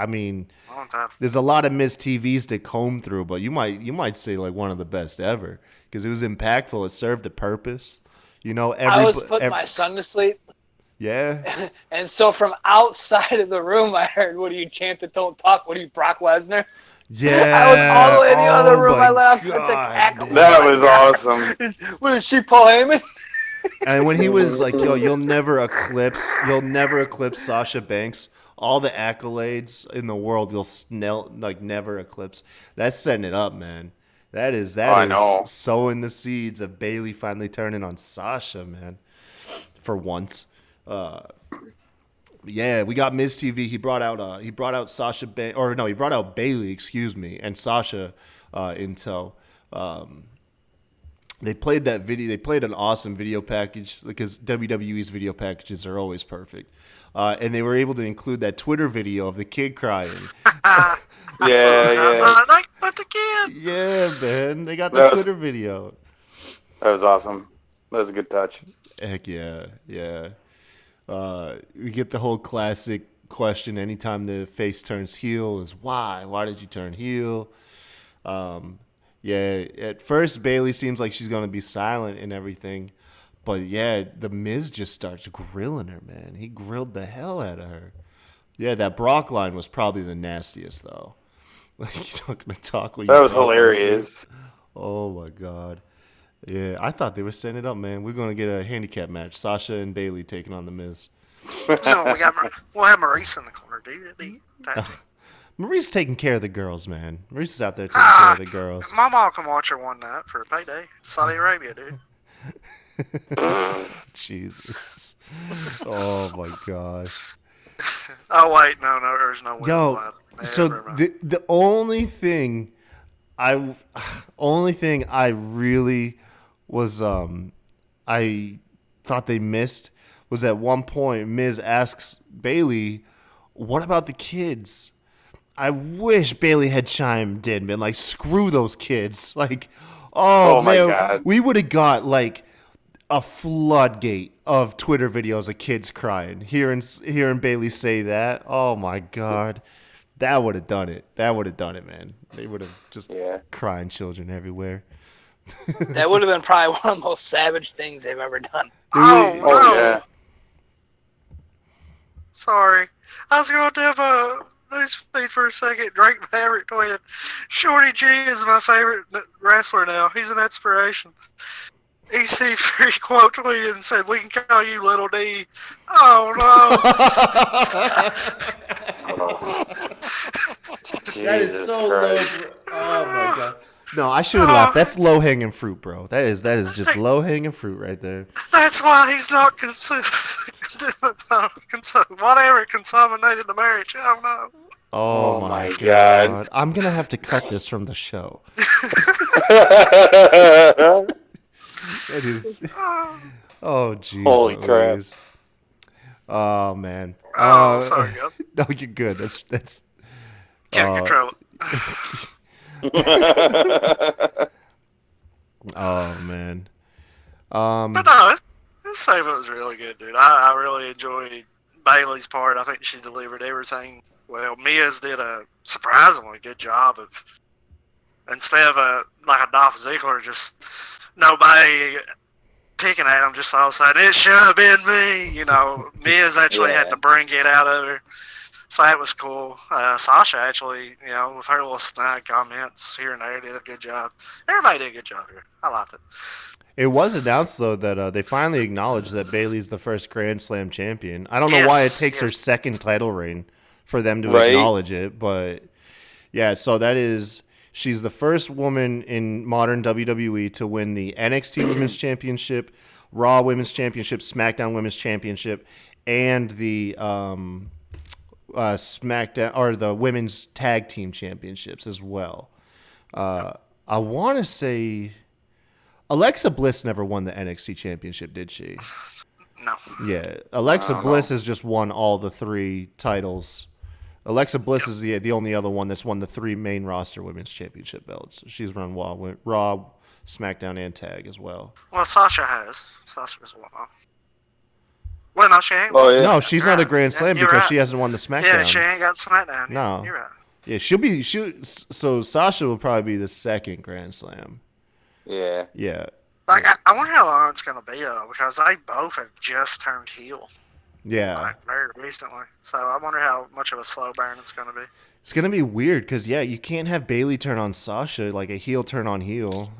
I mean, Long time. there's a lot of Miz TVs to comb through, but you might say like one of the best ever because it was impactful. It served a purpose. You know, I was putting my son to sleep, Yeah, and so from outside of the room, I heard, "What do you chant that don't talk? What are you, Brock Lesnar?" yeah. I was all the way in the other room. my I let out such a God, cackle. dude. That was awesome. What is she, Paul Heyman? And when he was like, "Yo, you'll never eclipse Sasha Banks. All the accolades in the world, never eclipse." That's setting it up, man. That is I know. sowing the seeds of Bailey finally turning on Sasha, man. For once, yeah, we got Miz TV. He brought out Sasha he brought out Bailey, excuse me, and Sasha in tow. They played that video. They played an awesome video package because WWE's video packages are always perfect. And they were able to include that Twitter video of the kid crying. Yeah. Like, but the kid. Yeah, man. They got the That was- Twitter video. That was awesome. That was a good touch. Heck yeah. We get the whole classic question anytime the face turns heel is why? Why did you turn heel? Yeah, at first Bailey seems like she's going to be silent and everything. But yeah, the Miz just starts grilling her, man. He grilled the hell out of her. Yeah, that Brock line was probably the nastiest, though. Like, you're not going to talk when you That was talk. hilarious. Oh, my God. Yeah, I thought they were setting it up, man. We're going to get a handicap match. Sasha and Bailey taking on The Miz. No, we'll have Maurice in the corner, dude. Maurice's taking care of the girls, man. Maurice is out there taking care of the girls. My mom can watch her one night for a payday. It's Saudi Arabia, dude. Jesus. Oh, my gosh. Oh wait, no, there's no women Yo, allowed. so Never mind. the only thing I really was I thought they missed was at one point Miz asks Bailey, "What about the kids?" I wish Bailey had chimed in, been like, "Screw those kids!" Like, Oh my man, God. we would have got like a floodgate of Twitter videos of kids crying. Hearing Bailey say that, oh my God, that would have done it. That would have done it, man. They would have just crying children everywhere. That would have been probably one of the most savage things they've ever done. Oh, no. Oh yeah. Sorry. I was going to have a news feed for a second. Drake Maverick tweeted, Shorty G is my favorite wrestler now. He's an inspiration. EC3 quote tweeted and said, we can call you Little D. Oh, That is Jesus so Christ. low. Oh my God. No, I shouldn't laugh. That's low hanging fruit, bro. That is just low hanging fruit right there. no. That's why he's not consumed. Whatever contaminated the marriage. I don't know. Oh, Oh my my God. God. I'm gonna have to cut this from the show. That is. Oh, jeez. Holy crap. Louise. Oh man. Oh, sorry, guys. No, you're good. That's. Can't control it. Oh man. But no, this segment was really good, dude. I really enjoyed Bailey's part. I think she delivered everything well. Mia's did a surprisingly good job of, instead of a Dolph Ziggler, just nobody picking at him, just all of a sudden, it should have been me. You know, Mia's actually had to bring it out of her. So that was cool. Sasha actually, with her little snide comments here and there, did a good job. Everybody did a good job here. I liked it. It was announced though that they finally acknowledged that Bailey's the first Grand Slam champion. I don't know why it takes her second title reign for them to acknowledge it, but yeah. So that is. She's the first woman in modern WWE to win the NXT Women's Championship, Raw Women's Championship, SmackDown Women's Championship, and the SmackDown or the Women's Tag Team Championships as well. I want to say, Alexa Bliss never won the NXT Championship, did she? No. Yeah, Alexa Bliss has just won all the 3 titles. Alexa Bliss is the only other one that's won the 3 main roster women's championship belts. She's run Raw, SmackDown, and Tag as well. Well, Sasha has. Sasha's won. Well, no, she ain't. Oh, yeah. No, she's not a Grand Slam because she hasn't won the SmackDown. Yeah, she ain't got SmackDown. No. You're right. Yeah, so Sasha will probably be the 2nd Grand Slam. Yeah. Yeah. Like, I wonder how long it's going to be, though, because they both have just turned heel. Yeah. Like, very recently. So I wonder how much of a slow burn it's going to be. It's going to be weird because, yeah, you can't have Bayley turn on Sasha, like a heel turn on heel.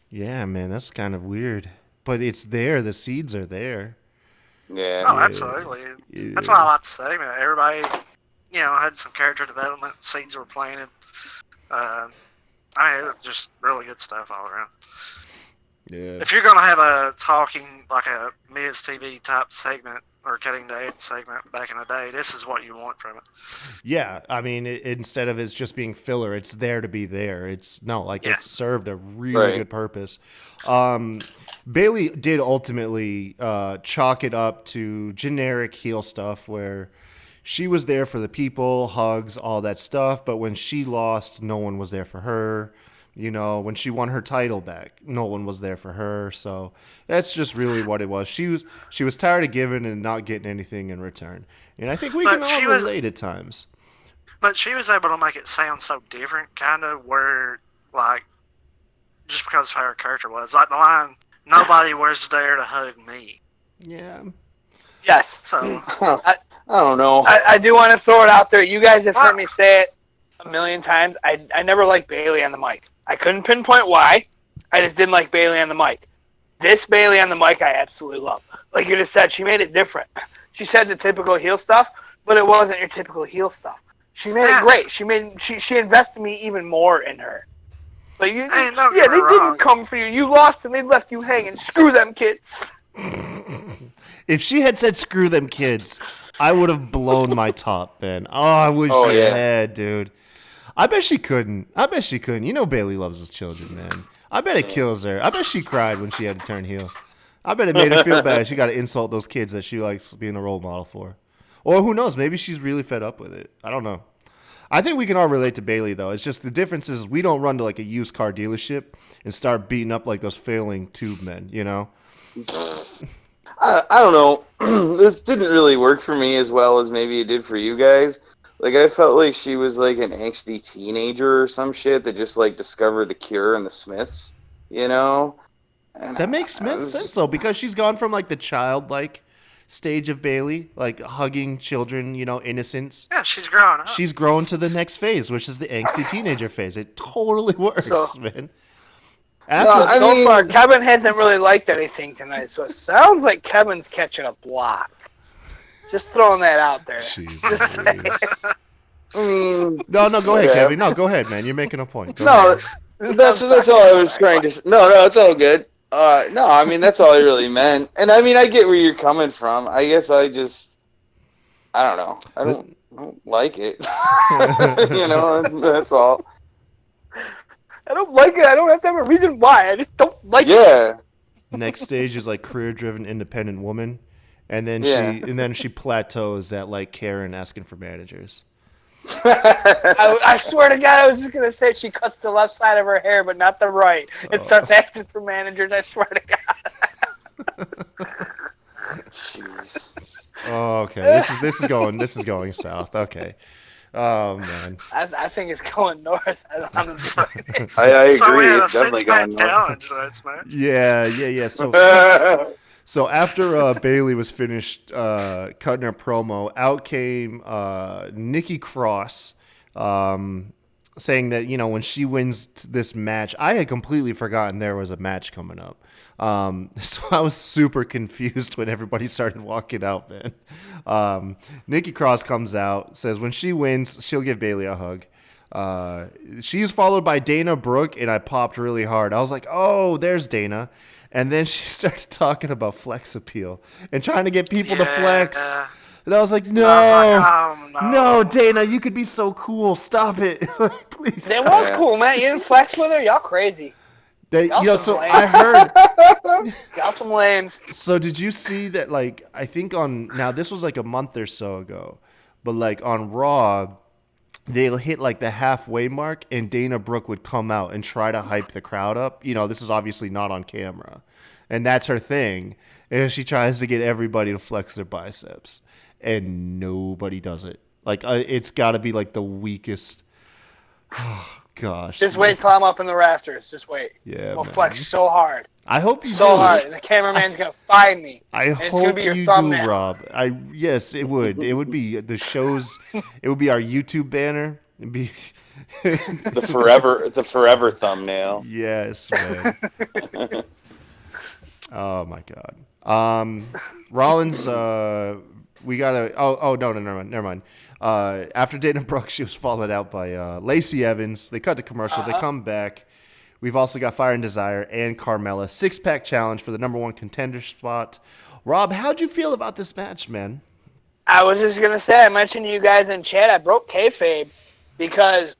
Yeah, man, that's kind of weird. But it's there. The seeds are there. Yeah. Oh, absolutely. Yeah. That's what I like to say, man. Everybody, had some character development. Seeds were planted. It was just really good stuff all around. Yeah. If you're going to have a talking, like a Miz TV type segment or Cutting the Edge segment back in the day, this is what you want from it. Yeah, I mean, instead of it just being filler, it's there to be there. It served a really good purpose. Bayley did ultimately chalk it up to generic heel stuff where she was there for the people, hugs, all that stuff, but when she lost, no one was there for her. When she won her title back, no one was there for her. So that's just really what it was. She was tired of giving and not getting anything in return. And I think we can all relate at times. But she was able to make it sound so different, kind of, where, like, just because of how her character was. Like the line, nobody was there to hug me. Yeah. Yes. So I don't know. I do want to throw it out there. You guys have heard me say it a million times. I never liked Bayley on the mic. I couldn't pinpoint why. I just didn't like Bayley on the mic. This Bayley on the mic, I absolutely love. Like you just said, she made it different. She said the typical heel stuff, but it wasn't your typical heel stuff. She made it great. She invested me even more in her. Like they didn't come for you. You lost and they left you hanging. Screw them kids. If she had said "screw them kids," I would have blown my top, man. Oh, I wish she had, dude. I bet she couldn't. Bayley loves his children, man. I bet it kills her. I bet she cried when she had to turn heel. I bet it made her feel bad. She got to insult those kids that she likes being a role model for. Or who knows? Maybe she's really fed up with it. I don't know. I think we can all relate to Bayley, though. It's just the difference is we don't run to like a used car dealership and start beating up like those failing tube men, I don't know. This didn't really work for me as well as maybe it did for you guys. Like, I felt like she was like an angsty teenager or some shit that just like discovered the Cure and the Smiths, And that makes sense, though, because she's gone from like the childlike stage of Bayley, like hugging children, innocence. yeah, she's grown up. She's grown to the next phase, which is the angsty teenager phase. It totally works, man. So far, Kevin hasn't really liked anything tonight, so it sounds like Kevin's catching a block. Just throwing that out there. Jesus. I mean, No, go ahead, Kevin. No, go ahead, man. You're making a point. Go ahead. that's all I was trying to say. No, it's all good. No, I mean, that's all I really meant. And I mean, I get where you're coming from. I guess I don't know. I don't like it. That's all. I don't like it. I don't have to have a reason why. I just don't like it. Yeah. Next stage is like career-driven, independent woman, and then she plateaus at like Karen asking for managers. I swear to God, I was just gonna say she cuts the left side of her hair, but not the right, and starts asking for managers. I swear to God. Jeez. Oh, okay. This is going south. Okay. Oh man. I think it's going north. I agree. So we had a It's definitely going north. challenge tonight's match. Yeah. So after Bayley was finished cutting her promo, out came Nikki Cross, saying that when she wins this match, I had completely forgotten there was a match coming up. So I was super confused when everybody started walking out, man. Nikki Cross comes out, says when she wins, she'll give Bayley a hug. She's followed by Dana Brooke, and I popped really hard. I was like, oh, there's Dana. And then she started talking about flex appeal and trying to get people to flex. And I was like, no, I was like, oh, no, Dana, you could be so cool. Stop it. Please. It Stop. was cool, man. You didn't flex with her? Y'all crazy. Y'all some So lames. I heard. Y'all some lames. So did you see that? Like, I think now this was like a month or so ago, but like on Raw, they'll hit like the halfway mark, and Dana Brooke would come out and try to hype the crowd up. This is obviously not on camera, and that's her thing. And she tries to get everybody to flex their biceps, and nobody does it. Like, it's got to be like the weakest. Oh gosh. Just wait till I'm up in the rafters. Just wait. Yeah, We'll man. flex so hard. I hope you So do. hard. And the cameraman's going to find me. I and it's gonna hope be your you thumbnail. do, Rob. Yes, it would. It would be the shows. It would be our YouTube banner. It'd be the forever thumbnail. Yes, man. Oh my God. Rollins. We gotta. Oh no, never mind. After Dana Brooke, she was followed out by Lacey Evans. They cut the commercial. They come back. We've also got Fire and Desire and Carmella. 6-pack challenge for the number 1 contender spot. Rob, how'd you feel about this match, man? I was just going to say, I mentioned to you guys in chat, I broke kayfabe because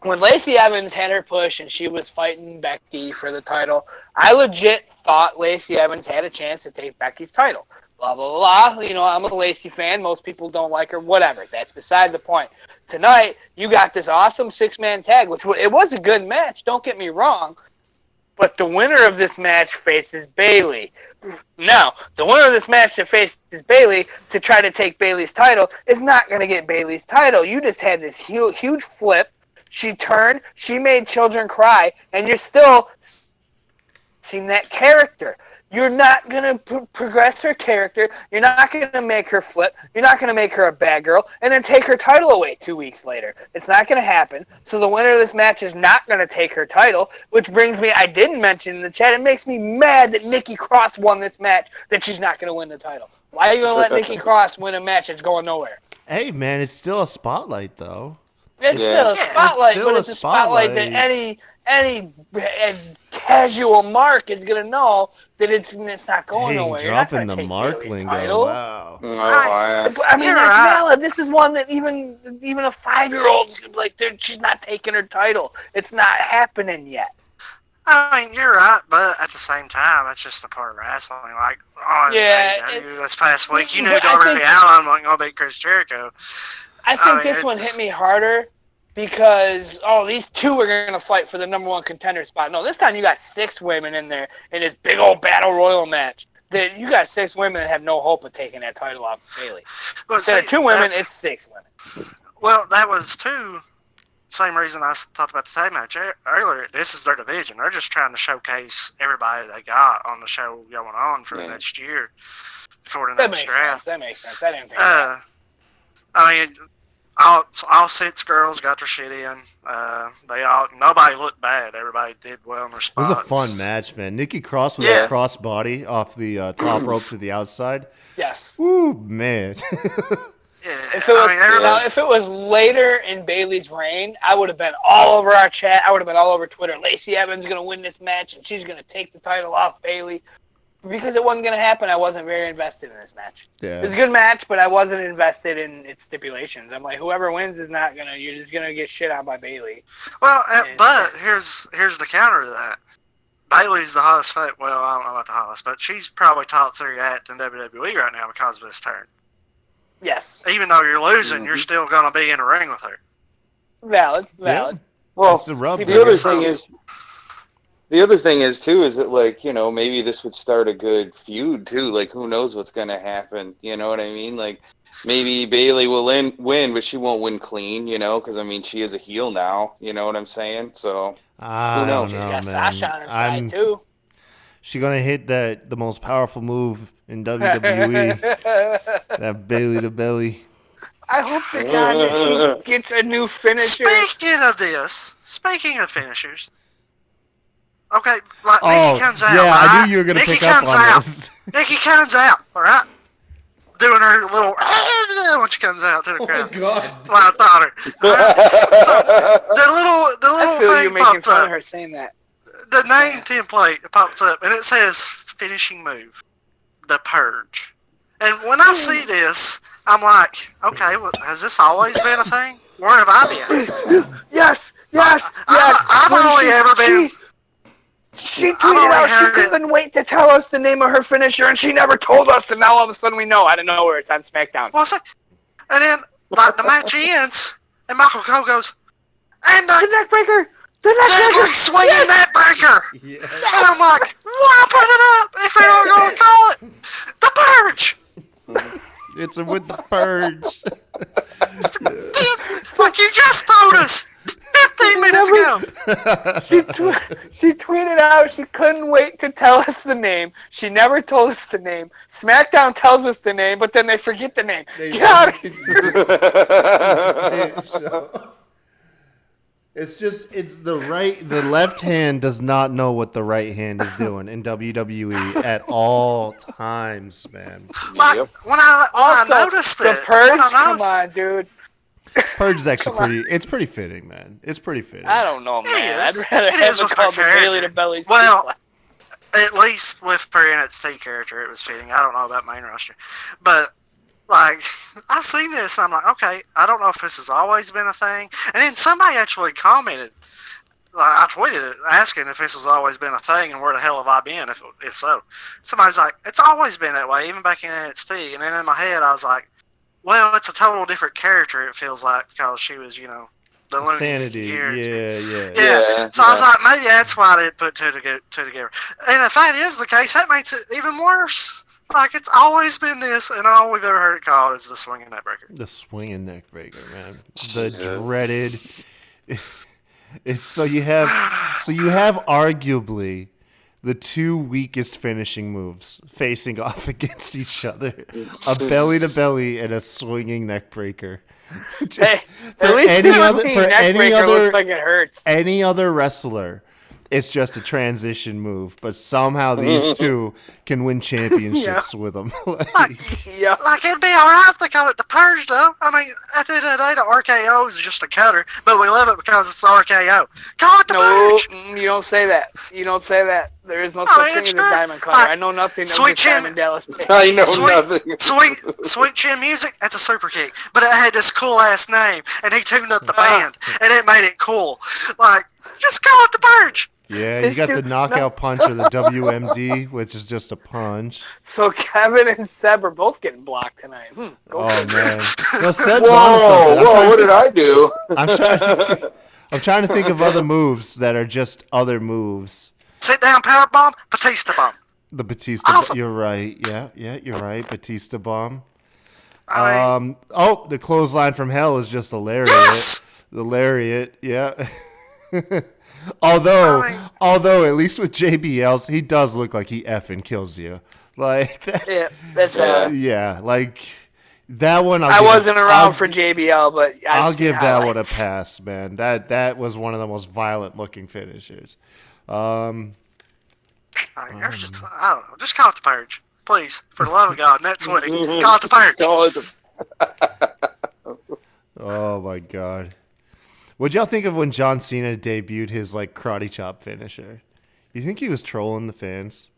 when Lacey Evans had her push and she was fighting Becky for the title, I legit thought Lacey Evans had a chance to take Becky's title. Blah, blah, blah. I'm a Lacey fan. Most people don't like her. Whatever. That's beside the point. Tonight, you got this awesome 6-man tag, which it was a good match. Don't get me wrong. But the winner of this match faces Bayley. Now, the winner of this match that faces Bayley to try to take Bayley's title is not going to get Bayley's title. You just had this huge flip. She turned. She made children cry. And you're still seeing that character. You're not going to progress her character. You're not going to make her flip. You're not going to make her a bad girl and then take her title away 2 weeks later. It's not going to happen. So the winner of this match is not going to take her title, which brings me, I didn't mention in the chat, it makes me mad that Nikki Cross won this match, that she's not going to win the title. Why are you going to let Nikki Cross win a match that's going nowhere? Hey, man, it's still a spotlight, though. It's still a spotlight, still but a it's a spotlight that spotlight. any casual mark is going to know that it's not going nowhere. You're not dropping gonna the take mark Bayley's lingo. title. Wow. I mean, that's valid. This is one that even a 5-year-old, she's not taking her title. It's not happening yet. I mean, you're right, but at the same time, that's just a part of wrestling. Like, this past week, you knew Darby Allin wasn't going to beat Chris Jericho. I think this one hit me harder because, these two are going to fight for the number 1 contender spot. No, this time you got 6 women in there in this big old battle royal match. You got 6 women that have no hope of taking that title off of Bayley. Instead of 2 women, it's 6 women. Well, that was too. Same reason I talked about the tag match earlier. This is their division. They're just trying to showcase everybody they got on the show going on for the next year before the next draft. That makes sense. I didn't think that. I mean, all 6 girls got their shit in. Nobody looked bad. Everybody did well in their spots. It was a fun match, man. Nikki Cross with a crossbody off the top rope to the outside. Yes. Woo, man. If it was later in Bayley's reign, I would have been all over our chat. I would have been all over Twitter. Lacey Evans going to win this match, and she's going to take the title off Bayley. Because it wasn't going to happen, I wasn't very invested in this match. Yeah. It was a good match, but I wasn't invested in its stipulations. I'm like, whoever wins is not going to – you're just going to get shit on by Bayley. Well, but here's the counter to that. Bayley's the hottest fight. Well, I don't know about the hottest, but she's probably top 3 act in WWE right now because of this turn. Yes. Even though you're losing, you're still going to be in a ring with her. Valid. Yeah. Well, That's the rub. The other thing is too, is that maybe this would start a good feud too. Like, who knows what's going to happen? You know what I mean? Like, maybe Bayley will win, but she won't win clean. Because she is a heel now. You know what I'm saying? So who knows? She's got Sasha on her side too. She's gonna hit the most powerful move in WWE. That Bayley to belly. I hope to God that she gets a new finisher. Speaking of finishers, okay, Nikki comes out. Yeah, right? I knew you were gonna pick up on this. Nikki comes out, all right, doing her little when she comes out to the crowd. Oh my God! Well, I thought her. So the little I feel thing you're making popped fun up. of her saying that. The name template pops up, and it says finishing move, the Purge. And when I see this, I'm like, okay, well, has this always been a thing? Where have I been? Yes. I've When only ever been. She I've tweeted only out she heard it. couldn't wait to tell us the name of her finisher, and she never told us, and now all of a sudden we know out of nowhere it's on SmackDown. What's it? And then, like, the match ends, and Michael Cole goes, and The neck breaker! The neck deadly breaker! swinging neck breaker! Yeah. And I'm like, wrap it up if you're going to call it the Purge! It's with the Purge. Like you just told us 15 minutes ago. She tweeted out she couldn't wait to tell us the name. She never told us the name. SmackDown tells us the name, but then they forget the name. Get out of here. It's the left hand does not know what the right hand is doing in WWE at all times, man. Like, when I noticed the it, Purge, when I come noticed on, dude. Purge is actually it's pretty fitting, man. It's pretty fitting. I don't know, man. I'd is. rather It have is it with called her the Bailey character. to Belly. Well, at least with her NXT character, it was fitting. I don't know about main roster, but like I seen this, and I'm like, okay, I don't know if this has always been a thing. And then somebody actually commented, like, I tweeted it asking if this has always been a thing, and where the hell have I been if so. Somebody's like, it's always been that way, even back in NXT. And then in my head, I was like, well, it's a total different character. It feels like because she was, the Looney Sanity. years. Yeah. So I was like, maybe that's why I didn't put two together. And if that is the case, that makes it even worse. Like, it's always been this, and all we've ever heard it called is the swinging neck breaker. The swinging neck breaker, man. Jesus. The dreaded. So you have arguably the two weakest finishing moves facing off against each other: a belly to belly and a swinging neck breaker. Hey, at least neck breaker looks like it hurts. Any other wrestler, it's just a transition move, but somehow these two can win championships with them. Yeah. Like, it'd be alright if they call it the Purge, though. I mean, at the end of the day, the RKO is just a cutter, but we love it because it's the RKO. Call it the Purge! You don't say that. You don't say that. There is no such thing as a diamond cutter. I know nothing of Sweet this time Chin. in Dallas. I know nothing. Sweet Chin Music, that's a super kick. But it had this cool-ass name, and he tuned up the band, and it made it cool. Like, just call it the Purge! Yeah, you got the knockout punch or the WMD, which is just a punch. So Kevin and Seb are both getting blocked tonight. Go Oh for it. man! No, Seb's Whoa, on something. what did I do? I'm trying to think of other moves that are just other moves. Sit down, powerbomb, Batista bomb. The Batista. Awesome. You're right. Yeah, you're right. Batista bomb. I mean, The clothesline from hell is just a lariat. Yes! The lariat. Yeah. Although at least with JBL's, he does look like he effing kills you. Like that. Yeah, that's right. Yeah, like that one. I wasn't around for JBL, but I'll give that one a pass, man. That was one of the most violent looking finishers. I don't know. Just call it the Purge. Please, for the love of God, next week, call it the Purge. Call it the- Oh my god. What'd y'all think of when John Cena debuted his like karate chop finisher? You think he was trolling the fans?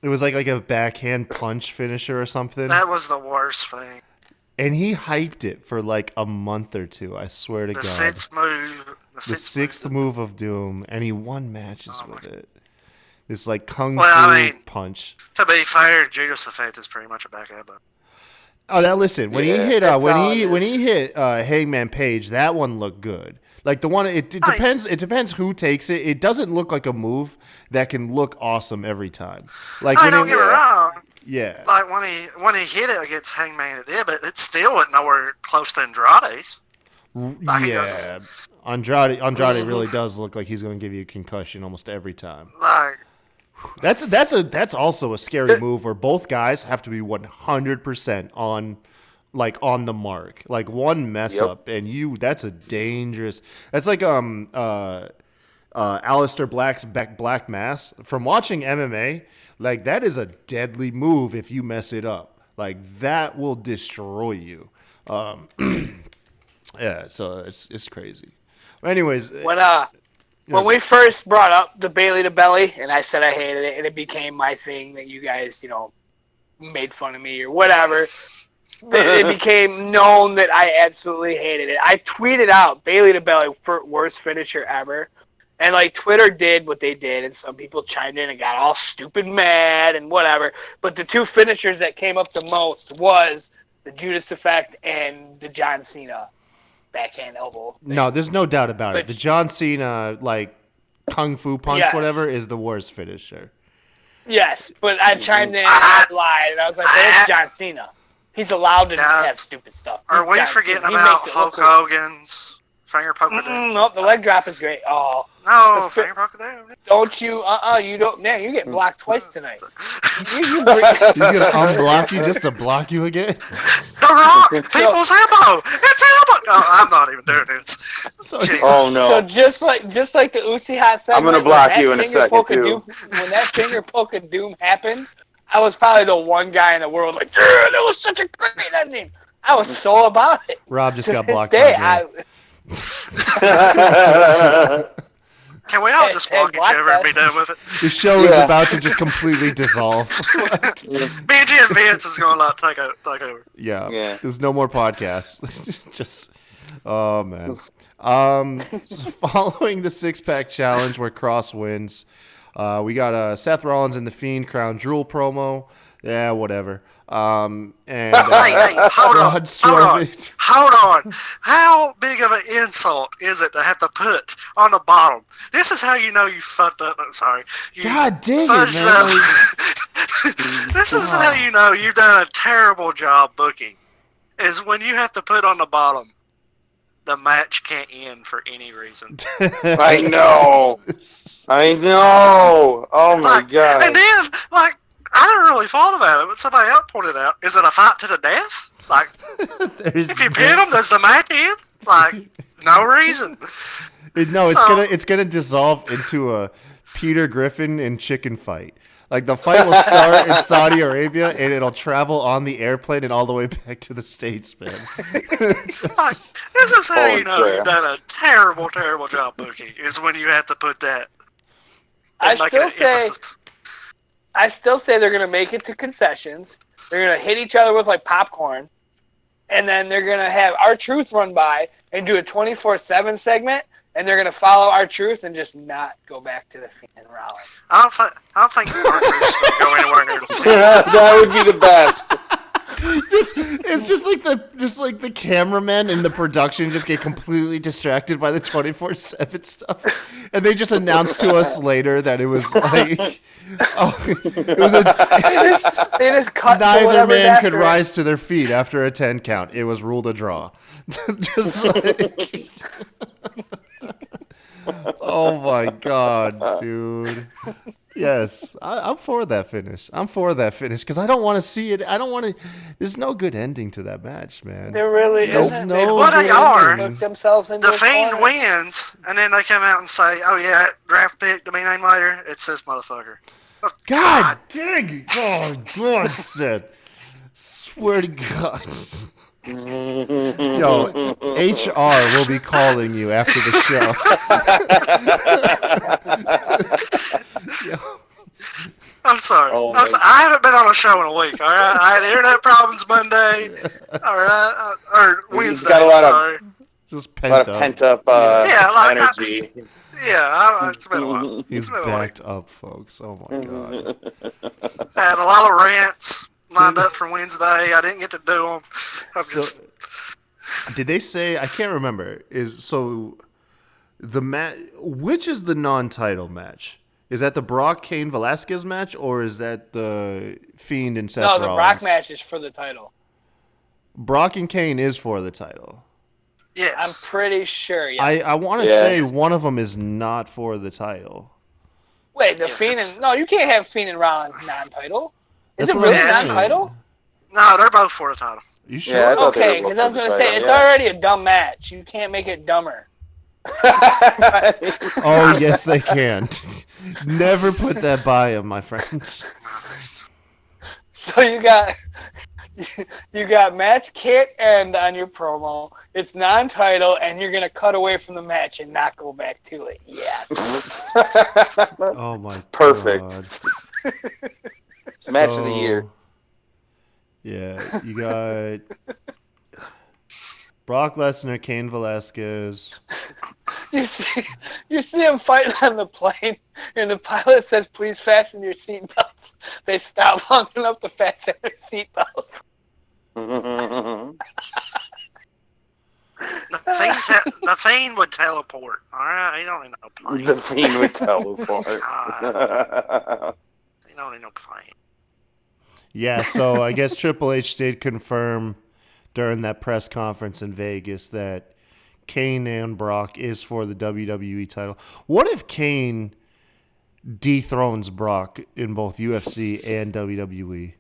It was like a backhand punch finisher or something. That was the worst thing. And he hyped it for like a month or two, I swear to The God. sixth move. The sixth move of Doom, and he won matches with it. This like kung fu punch. To be fair, Judas Effect is pretty much a back elbow. Oh, now listen. When he hit Hangman Page, that one looked good. Like the one, it depends. It depends who takes it. It doesn't look like a move that can look awesome every time. Like Don't get me wrong. Yeah. Like when he hit it against Hangman, it did, but it still wasn't nowhere close to Andrade's. Yeah. Andrade really does look like he's going to give you a concussion almost every time. Like. That's also a scary move where both guys have to be 100% on the mark. Like one mess up and that's a dangerous. That's like Aleister Black's Black Mass. From watching MMA, like that is a deadly move if you mess it up. Like that will destroy you. Yeah, so it's crazy. Anyways, when we first brought up the Bailey to Belly, and I said I hated it, and it became my thing that you guys, made fun of me or whatever. It became known that I absolutely hated it. I tweeted out Bayley to Bailey worst finisher ever. And like Twitter did what they did, and some people chimed in and got all stupid mad and whatever. But the two finishers that came up the most was the Judas Effect and the John Cena backhand elbow thing. No, there's no doubt about it. But- The John Cena like kung fu punch, Yes. whatever, is the worst finisher. Yes, but I chimed in and I lied, and I was like, "But it's John Cena. He's allowed to have stupid stuff." Are He's we John forgetting Cena. He about makes it look Hulk cool. Hogan's finger poker down? Nope, the leg drop is great. Oh, No, finger poker down. don't you? You don't. Man, you get blocked twice tonight. You He's gonna unblock you just to block you again. The Rock, people's elbow. It's elbow. No, I'm not even doing this. So Jesus. Oh no. So just like the Uzi-Hot segment, I'm gonna block you in a second, too. When that finger poke of doom happened, I was probably the one guy in the world like, yeah, that was such a great ending. I was so about it. Rob just To got this blocked. day, by me. Can we all just block each other and be done with it? The show is about to just completely dissolve. BG and Vince is going to take over. Yeah. Yeah. There's no more podcasts. Just, oh man. So following the 6-pack challenge where Cross wins, we got Seth Rollins and the Fiend Crown Jewel promo. Yeah, whatever. And Hey, hold on. Hold on. How big of an insult is it to have to put on the bottom? This is how you know you fucked up. Sorry. You God dang it, fuzzed man. up. This is how you know you've done a terrible job booking. Is when you have to put on the bottom, the match can't end for any reason. I know. Oh my god. And then, I never really thought about it, but somebody else pointed out, is it a fight to the death? Like, if you pin them, does the match end? Like, no reason. It's gonna dissolve into a Peter Griffin and chicken fight. Like the fight will start in Saudi Arabia and it'll travel on the airplane and all the way back to the States, man. This is how you know Holy you've done a terrible, terrible job booking, is when you have to put that. I and make still an say- emphasis. I still say they're gonna make it to concessions. They're gonna hit each other with like popcorn, and then they're gonna have R-Truth run by and do a 24/7 segment, and they're gonna follow R-Truth and just not go back to the Fiend and Rollins. I don't think Arthur's going to go anywhere near the field. That would be the best. It's just like the cameramen and the production just get completely distracted by the 24/7 stuff, and they just announce to us later that it was like, They just cut to neither whatever's man after could it. rise to their feet after a 10 count. It was ruled a draw. Just like, oh my god, dude. Yes, I'm for that finish. Because I don't want to see it. I don't want to. There's no good ending to that match, man. There really There's isn't. no They Well, they are. put themselves into The a Fiend corner. wins, and then they come out and say, "Oh yeah, draft pick to be named later." It's this motherfucker. God dang it. Oh, God, Seth. Swear to God. Yo, HR will be calling you after the show. Yo. I'm sorry. Oh, I haven't been on a show in a week. All right, I had internet problems Monday. All right, or He's Wednesday. got a lot of- sorry. Just A lot of pent up energy. It's been a while. He's It's been a week. backed up, folks. Oh my God. I had a lot of rants lined up for Wednesday. I didn't get to do them. So, did they say? I can't remember. The match? Which is the non-title match? Is that the Brock Kane Velasquez match, or is that the Fiend and Seth Rollins? No, the Brock match is for the title. Brock and Kane is for the title. Yes. I'm pretty sure. Yeah. I want to Yeah. say one of them is not for the title. Wait, the Yes, Fiend it's- and no, you can't have Fiend and Rollins non-title. Is That's it what really I'm saying. non-title? No, they're both for the title. You sure? Yeah, I thought they Okay, were because I was both gonna for the say it's title, already a dumb match. You can't make it dumber. Oh yes, they can. Never put that by him, my friends. So you got match can't end on your promo. It's non-title, and you're gonna cut away from the match and not go back to it. Yeah. Oh my Perfect. God. Match of the year. Yeah, you got Brock Lesnar, Cain Velasquez. You see him fighting on the plane, and the pilot says, "Please fasten your seatbelts." They stop long enough to fasten their seatbelts. The Fiend would teleport. All right, he don't need no plane. The Fiend would teleport. He don't need no plane. Yeah, so I guess Triple H did confirm during that press conference in Vegas that Kane and Brock is for the WWE title. What if Kane dethrones Brock in both UFC and WWE?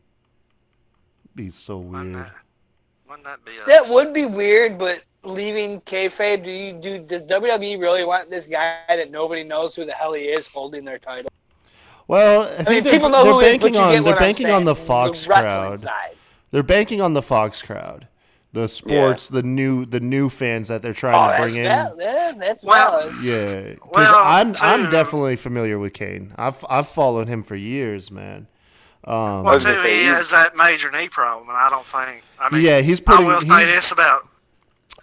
Be so weird. Wouldn't that be That would be weird, but leaving kayfabe, does WWE really want this guy that nobody knows who the hell he is holding their title? Well, I think people know who he is, but you get they're what I'm banking on saying, the Fox the wrestling crowd. side. They're banking on the Fox crowd, the sports, the new fans that they're trying to bring in. That's Well, valid. Yeah, because Well, I'm definitely familiar with Kane. I've followed him for years, man. Well, too, he has that major knee problem, and I don't think. I mean, Yeah, he's putting. I will say this about.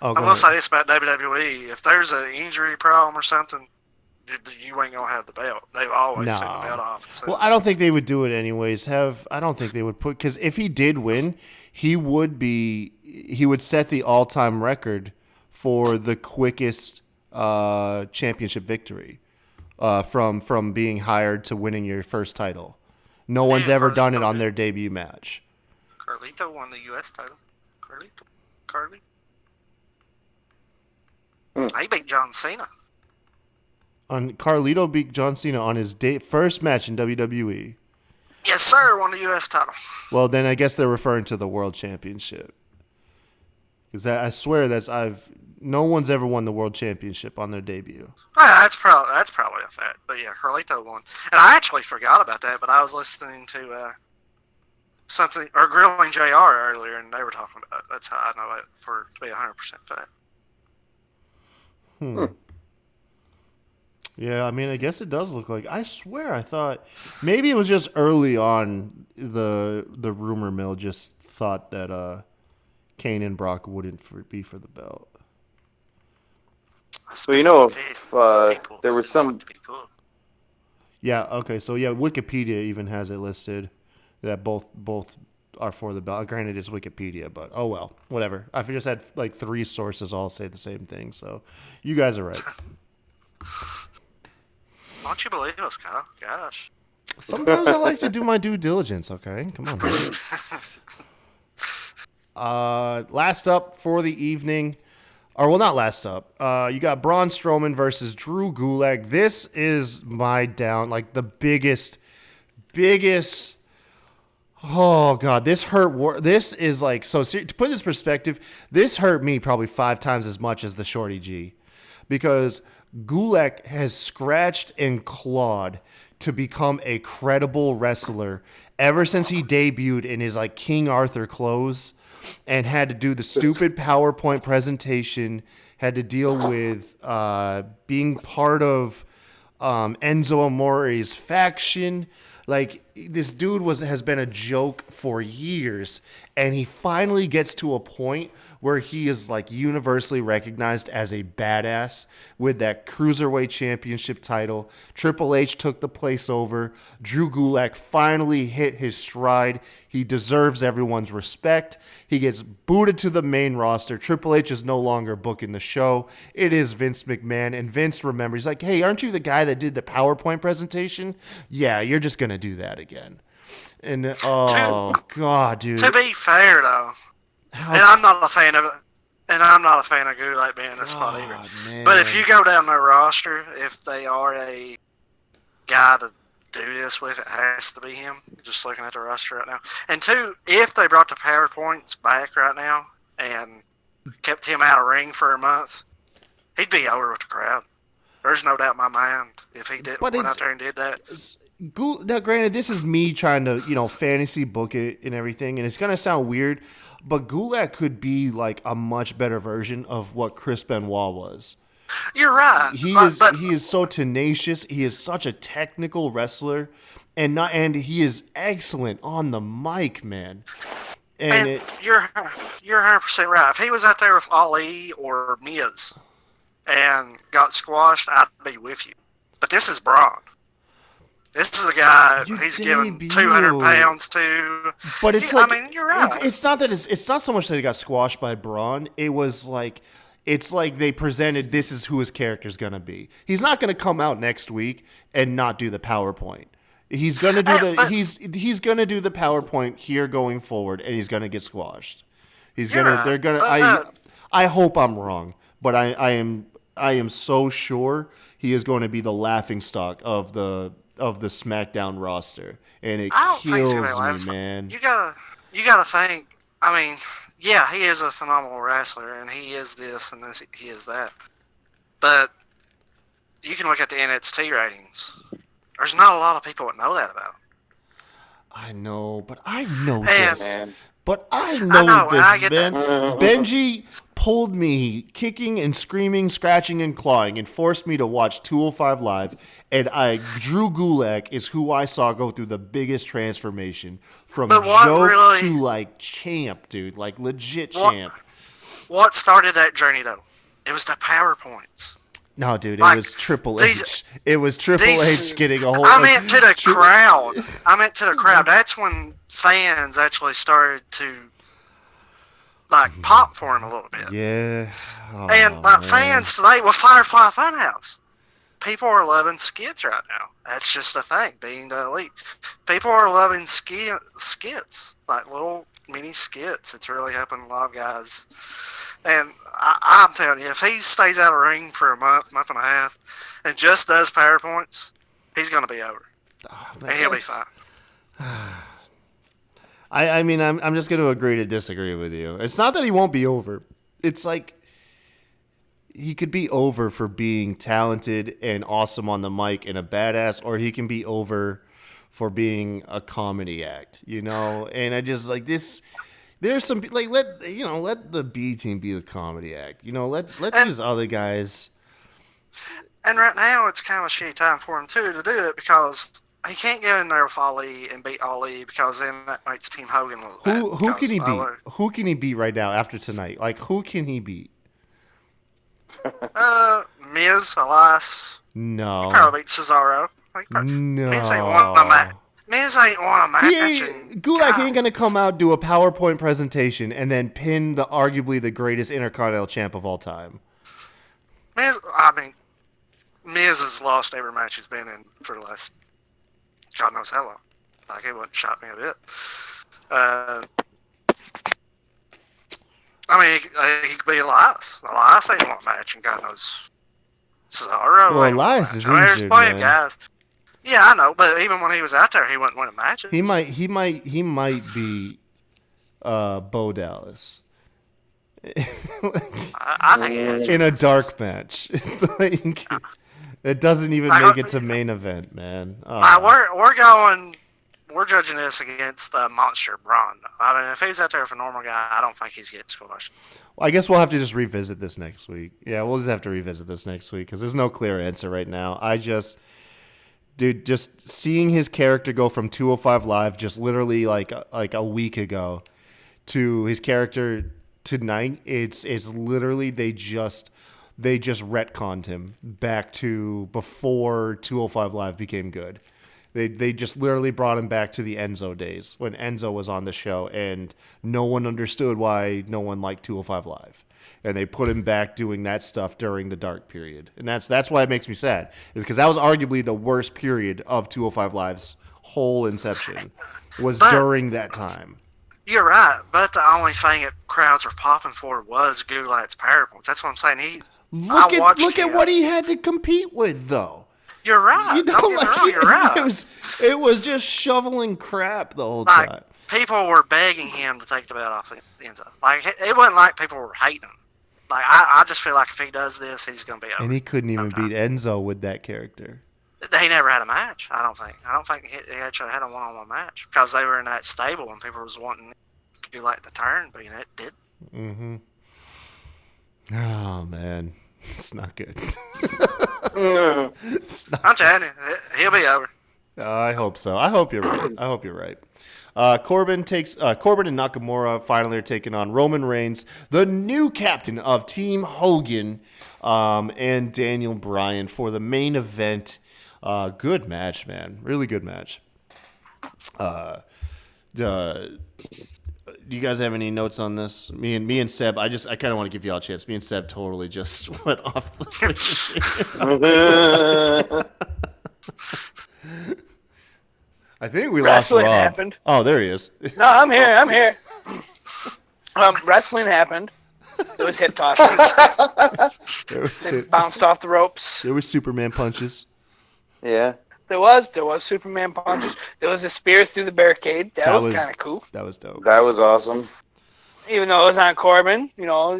Oh, I will say this about WWE: if there's an injury problem or something, you ain't gonna have the belt. They've always seen the belt off. So. Well, I don't think they would do it anyways. I don't think they would put, because if he did win, he would set the all-time record for the quickest championship victory from being hired to winning your first title. No one's ever done it on their debut match. Carlito won the U.S. title. Carly. He beat John Cena. Carlito beat John Cena on his first match in WWE. Yes, sir. Won the U.S. title. Well, then I guess they're referring to the World Championship. Because I swear no one's ever won the World Championship on their debut. That's probably a fact. But yeah, Carlito won. And I actually forgot about that, but I was listening to something, or Grilling JR earlier, and they were talking about it. That's how I know it to be 100% fact. Yeah, I mean, I guess it does look like. I swear, I thought maybe it was just early on. The rumor mill just thought that Kane and Brock wouldn't be for the belt. So if there was some. Yeah. Okay. So yeah, Wikipedia even has it listed that both are for the belt. Granted, it's Wikipedia, but oh well, whatever. I just had like 3 sources all say the same thing. So you guys are right. Why don't you believe us, Kyle? Gosh. Sometimes I like to do my due diligence, okay? Come on. Last up for the evening, or well, not last up. You got Braun Strowman versus Drew Gulag. This is my the biggest. Oh God, this hurt. This is to put this in perspective, this hurt me probably 5 times as much as the Shorty G, because Gulag has scratched and clawed to become a credible wrestler ever since he debuted in his King Arthur clothes and had to do the stupid PowerPoint presentation, had to deal with being part of Enzo Amore's faction. This dude has been a joke for years, and he finally gets to a point where he is universally recognized as a badass with that Cruiserweight Championship title. Triple H took the place over. Drew Gulak finally hit his stride. He deserves everyone's respect. He gets booted to the main roster. Triple H is no longer booking the show. It is Vince McMahon, and Vince remembers, he's like, hey, aren't you the guy that did the PowerPoint presentation? Yeah, you're just going to do that again. And, God, dude. To be fair, though, and I'm not a fan of it. And I'm not a fan of Gulak being in this spot either. Man. But if you go down their roster, if they are a guy to do this with, it has to be him. Just looking at the roster right now. And 2, if they brought the PowerPoints back right now and kept him out of ring for a month, he'd be over with the crowd. There's no doubt in my mind if he went out there and did that. Now, granted, this is me trying to, fantasy book it and everything, and it's going to sound weird, but Gulak could be a much better version of what Chris Benoit was. You're right. He is so tenacious. He is such a technical wrestler, and he is excellent on the mic, man. And Man, you're 100% right. If he was out there with Ali or Miz and got squashed, I'd be with you. But this is Braun. This is a guy Your he's given debut. 200 pounds to. But it's I mean, you're right. It's not that it's not so much that he got squashed by Braun. It was like it's like they presented this is who his character's gonna be. He's not gonna come out next week and not do the PowerPoint. He's gonna do he's gonna do the PowerPoint here going forward, and he's gonna get squashed. They're gonna. I hope I'm wrong, but I am so sure he is going to be the laughingstock of the SmackDown roster, and it kills me, man. You gotta think. I mean, yeah, he is a phenomenal wrestler, and he is this and this, he is that. But you can look at the NXT ratings. There's not a lot of people that know that about him. I know, but I know this. Man. But I know this, man. that. Benji pulled me kicking and screaming, scratching and clawing, and forced me to watch 205 Live. And Drew Gulag is who I saw go through the biggest transformation from joke to like champ, dude, like legit champ. What started that journey though? It was the PowerPoints. No, dude, it was Triple H. It was Triple H getting a whole. I meant to the crowd. I meant to the crowd. That's when fans actually started to like pop for him a little bit. Yeah. Oh, and like fans today with Firefly Funhouse, people are loving skits right now. That's just the thing. Being the elite, people are loving skits, like little mini skits. It's really helping a lot of guys. And I'm telling you, if he stays out of ring for a month and a half, and just does PowerPoints, he's going to be over. And he'll be fine. I mean, I'm just going to agree to disagree with you. It's not that he won't be over. It's like he could be over for being talented and awesome on the mic and a badass, or he can be over for being a comedy act, you know? And I just like this. There's some like let the B team be the comedy act. You know, let these other guys. And right now it's kind of a shitty time for him too to do it because he can't get in there with Ali and beat Ali because then that makes Team Hogan look bad. Who can he beat? Who can he beat right now after tonight? Like who can he beat? Miz, Elias. No. He probably beat Cesaro. No. Miz ain't won a match. Gulag ain't gonna come out, do a PowerPoint presentation, and then pin the arguably the greatest Intercontinental champ of all time. Miz has lost every match he's been in for the last God knows how long. Like it wouldn't shock me a bit. I mean, he could be Elias. Elias ain't won a match, and God knows Cesaro. Well, Elias is injured, there's plenty of man. guys. Yeah, I know, but even when he was out there, he wouldn't win a match. He might be Bo Dallas. I think he has. In a dark match. Like, it doesn't even make it to main event, man. Oh. We're judging this against Monster Braun. I mean, if he's out there with a normal guy, I don't think he's getting squashed. Well, I guess we'll have to just revisit this next week. Yeah, we'll just have to revisit this next week because there's no clear answer right now. Dude, just seeing his character go from 205 Live just literally like a week ago to his character tonight, it's literally they just retconned him back to before 205 Live became good. They just literally brought him back to the Enzo days when Enzo was on the show and no one understood why no one liked 205 Live. And they put him back doing that stuff during the dark period. And that's why it makes me sad, is because that was arguably the worst period of 205 Live's whole inception was during that time. You're right, but the only thing that crowds were popping for was Gulag's PowerPoints. That's what I'm saying. Look at what he had to compete with, though. You're right. You know, You're right. It was just shoveling crap the whole time. People were begging him to take the belt off Enzo. Like it wasn't like people were hating him. Like I just feel like if he does this, he's gonna be over. And he couldn't even beat Enzo with that character. He never had a match. I don't think he actually had a one-on-one match because they were in that stable and people was wanting to do like the turn, but it did. Mm-hmm. Oh man, it's not good. I'm telling you, he'll be over. I hope so. I hope you're right. Corbin and Nakamura finally are taking on Roman Reigns, the new captain of Team Hogan, and Daniel Bryan for the main event. Good match, man. Really good match. Do you guys have any notes on this? Me and Seb, I kind of want to give you all a chance. Me and Seb totally just went off the I think we lost Rob. Wrestling happened. Oh, there he is. No, I'm here. Wrestling happened. There was hip tossing. It bounced off the ropes. There were Superman punches. Yeah. There was Superman punches. There was a spear through the barricade. That was kind of cool. That was dope. That was awesome. Even though it was on Corbin,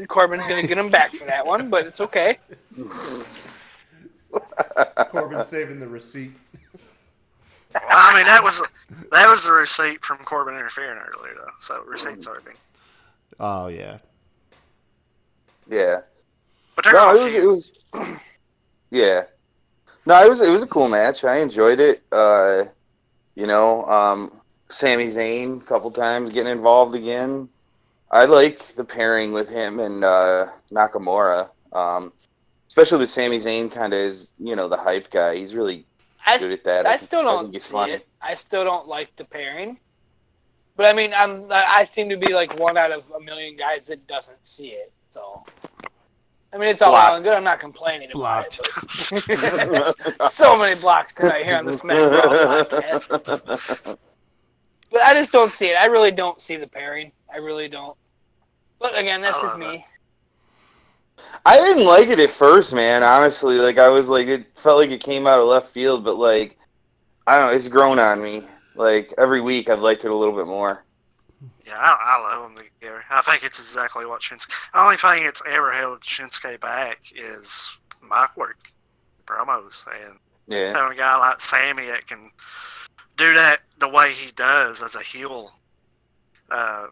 Corbin's gonna get him back for that one, but it's okay. Corbin saving the receipt. Well, I mean, that was the receipt from Corbin interfering earlier, though. So receipts are being. Oh yeah. Yeah. But it was. Yeah. No, it was a cool match. I enjoyed it. Sami Zayn a couple times getting involved again. I like the pairing with him and Nakamura. Especially with Sami Zayn, kind of is the hype guy. He's really good at that. I still don't think he's see funny. it. I still don't like the pairing. But I mean, I seem to be like one out of a million guys that doesn't see it. So. I mean, it's all well and good. I'm not complaining about it. So many blocks tonight here on the SmackDown podcast. But I just don't see it. I really don't see the pairing. I really don't. But again, that's just me. I didn't like it at first, man. Honestly, I was like, it felt like it came out of left field, but I don't know, it's grown on me. Every week, I've liked it a little bit more. Yeah, I love them together. I think it's exactly what Shinsuke. The only thing that's ever held Shinsuke back is mic work, promos, and having a guy like Sammy that can do that the way he does as a heel. I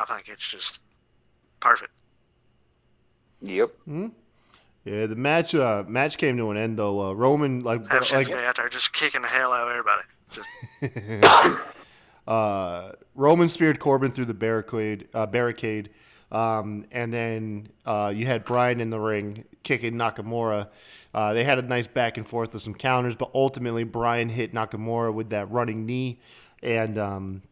think it's just perfect. Yep. Mm-hmm. Yeah, the match came to an end though. Roman Shinsuke out there just kicking the hell out of everybody. Just. Roman speared Corbin through the barricade, and then you had Bryan in the ring kicking Nakamura. They had a nice back and forth with some counters, but ultimately Bryan hit Nakamura with that running knee and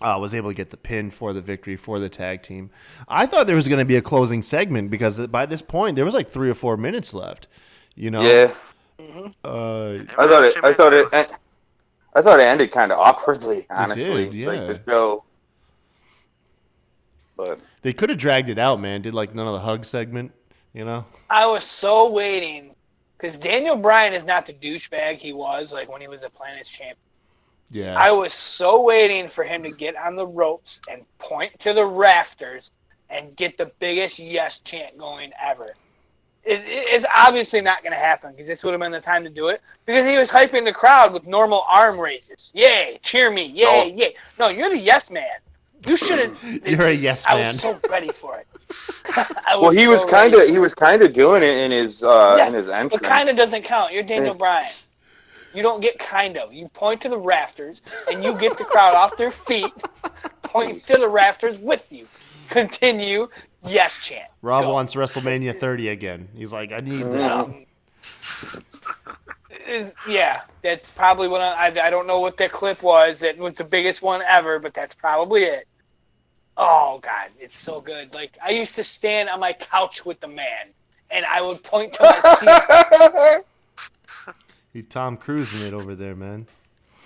was able to get the pin for the victory for the tag team. I thought there was going to be a closing segment because by this point there was 3 or 4 minutes left. Yeah. I thought it ended kind of awkwardly, honestly. It did, yeah. The show. But they could have dragged it out, man. Did none of the hug segment, I was so waiting because Daniel Bryan is not the douchebag he was when he was a Planet's champion. Yeah. I was so waiting for him to get on the ropes and point to the rafters and get the biggest yes chant going ever. It's obviously not going to happen because this would have been the time to do it because he was hyping the crowd with normal arm raises. Yay, cheer me, yay, yay. No, you're the yes man. You shouldn't. You're a yes man. I was so ready for it. He was kind of doing it in his entrance. But kind of doesn't count. You're Daniel Bryan. You don't get kind of. You point to the rafters and you get the crowd off their feet. Point to the rafters with you. Continue. Yes, chant. Rob wants WrestleMania 30 again. He's like, I need that. That's probably what I don't know what that clip was. It was the biggest one ever, but that's probably it. Oh, God, it's so good. I used to stand on my couch with the man, and I would point to my seat. He's Tom Cruising it over there, man.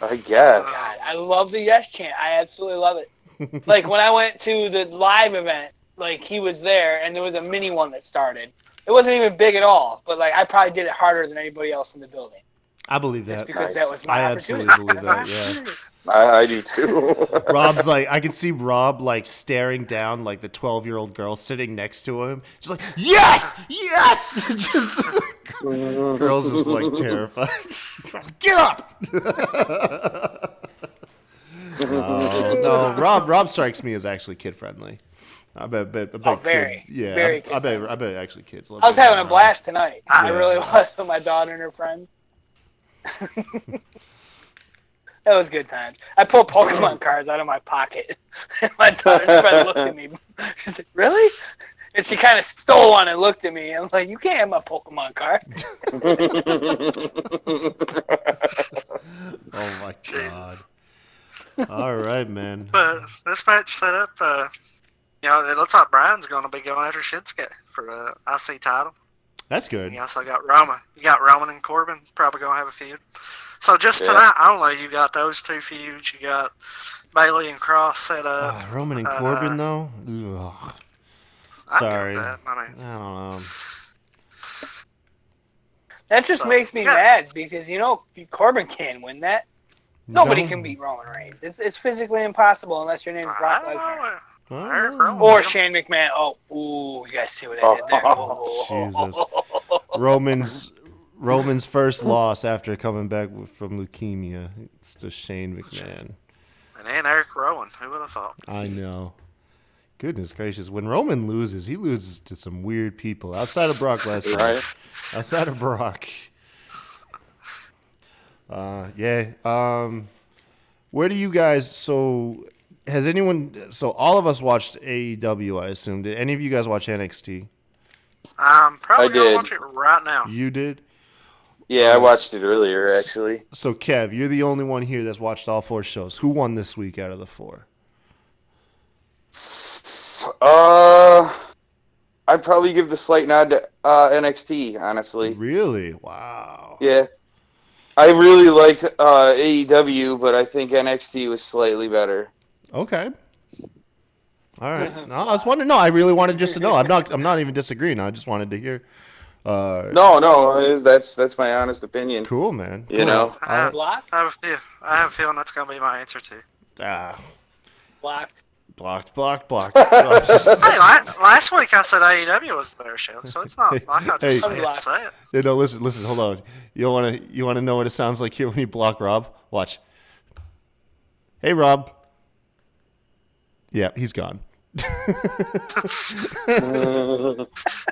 I guess. God, I love the yes chant. I absolutely love it. When I went to the live event, he was there, and there was a mini one that started. It wasn't even big at all, but I probably did it harder than anybody else in the building. I believe that. Just because that was my opportunity. I absolutely believe that, yeah. I do too. Rob's I can see Rob staring down the 12-year-old girl sitting next to him. Just yes! Yes! Just girls just terrified. Get up! No, Rob strikes me as actually kid friendly. I bet very, kid, yeah. Very I bet actually kids love I was having a blast tonight. Yeah. I really was with my daughter and her friends. That was good times. I pulled Pokemon cards out of my pocket. And my daughter's friend looked at me. She said, "Really?" And she kind of stole one and looked at me. I was like, "You can't have my Pokemon card." Oh my god. Jesus. All right, man. But this match set up, it looks like Brian's going to be going after Shinsuke for the IC title. That's good. You also got Roman. You got Roman and Corbin probably going to have a feud. So just tonight only, you got those two feuds. You got Bayley and Cross set up. Roman and Corbin, though? Ugh. I Sorry. get that. I mean, I don't know. That just makes me mad because, Corbin can't win that. Nobody can beat Roman Reigns. It's physically impossible unless your name is Brock Lesnar. Or Shane McMahon. You guys see what I did there? Jesus. Roman's first loss after coming back from leukemia. It's to Shane McMahon. And Eric Rowan. Who would have thought? I know. Goodness gracious. When Roman loses, he loses to some weird people. Outside of Brock Lesnar. Right. Outside of Brock. Where do you guys... So all of us watched AEW, I assume. Did any of you guys watch NXT? I'm probably going to did. watch it right now. You did? Yeah, I watched it earlier, actually. So, Kev, you're the only one here that's watched all 4 shows. Who won this week out of the 4? I'd probably give the slight nod to NXT, honestly. Really? Wow. Yeah. I really liked AEW, but I think NXT was slightly better. Okay. All right. No, I was wondering. No, I really wanted just to know. I'm not even disagreeing. I just wanted to hear. No, that's my honest opinion. Cool, man. You know. I have a feeling that's going to be my answer too. Blocked. Hey, last week I said AEW was the better show, so it's not like I just say it. Listen. Hold on. You want to know what it sounds like here when you block Rob? Watch. Hey, Rob. Yeah, he's gone.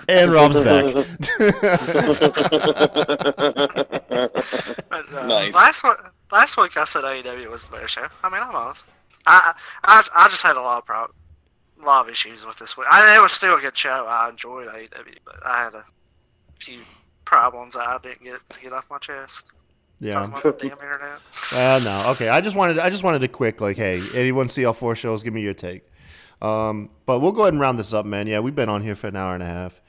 And Rob's back. Nice. Last week I said AEW was the better show. I mean, I'm honest. I just had a lot of issues with this week. It was still a good show. I enjoyed AEW, but I had a few problems I didn't get off my chest. Yeah. Talking about the damn internet. No. Okay. I just wanted a quick hey, anyone see all 4 shows? Give me your take. But we'll go ahead and round this up, man. Yeah, we've been on here for an hour and a half.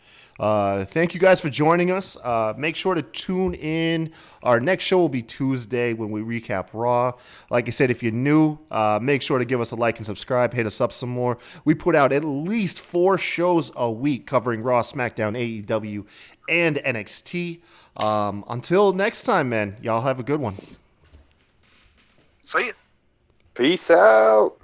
Thank you guys for joining us. Make sure to tune in. Our next show will be Tuesday when we recap Raw. Like I said, if you're new, make sure to give us a like and subscribe. Hit us up some more. We put out at least 4 shows a week covering Raw, SmackDown, AEW, and NXT. Until next time, man, y'all have a good one. See ya. Peace out.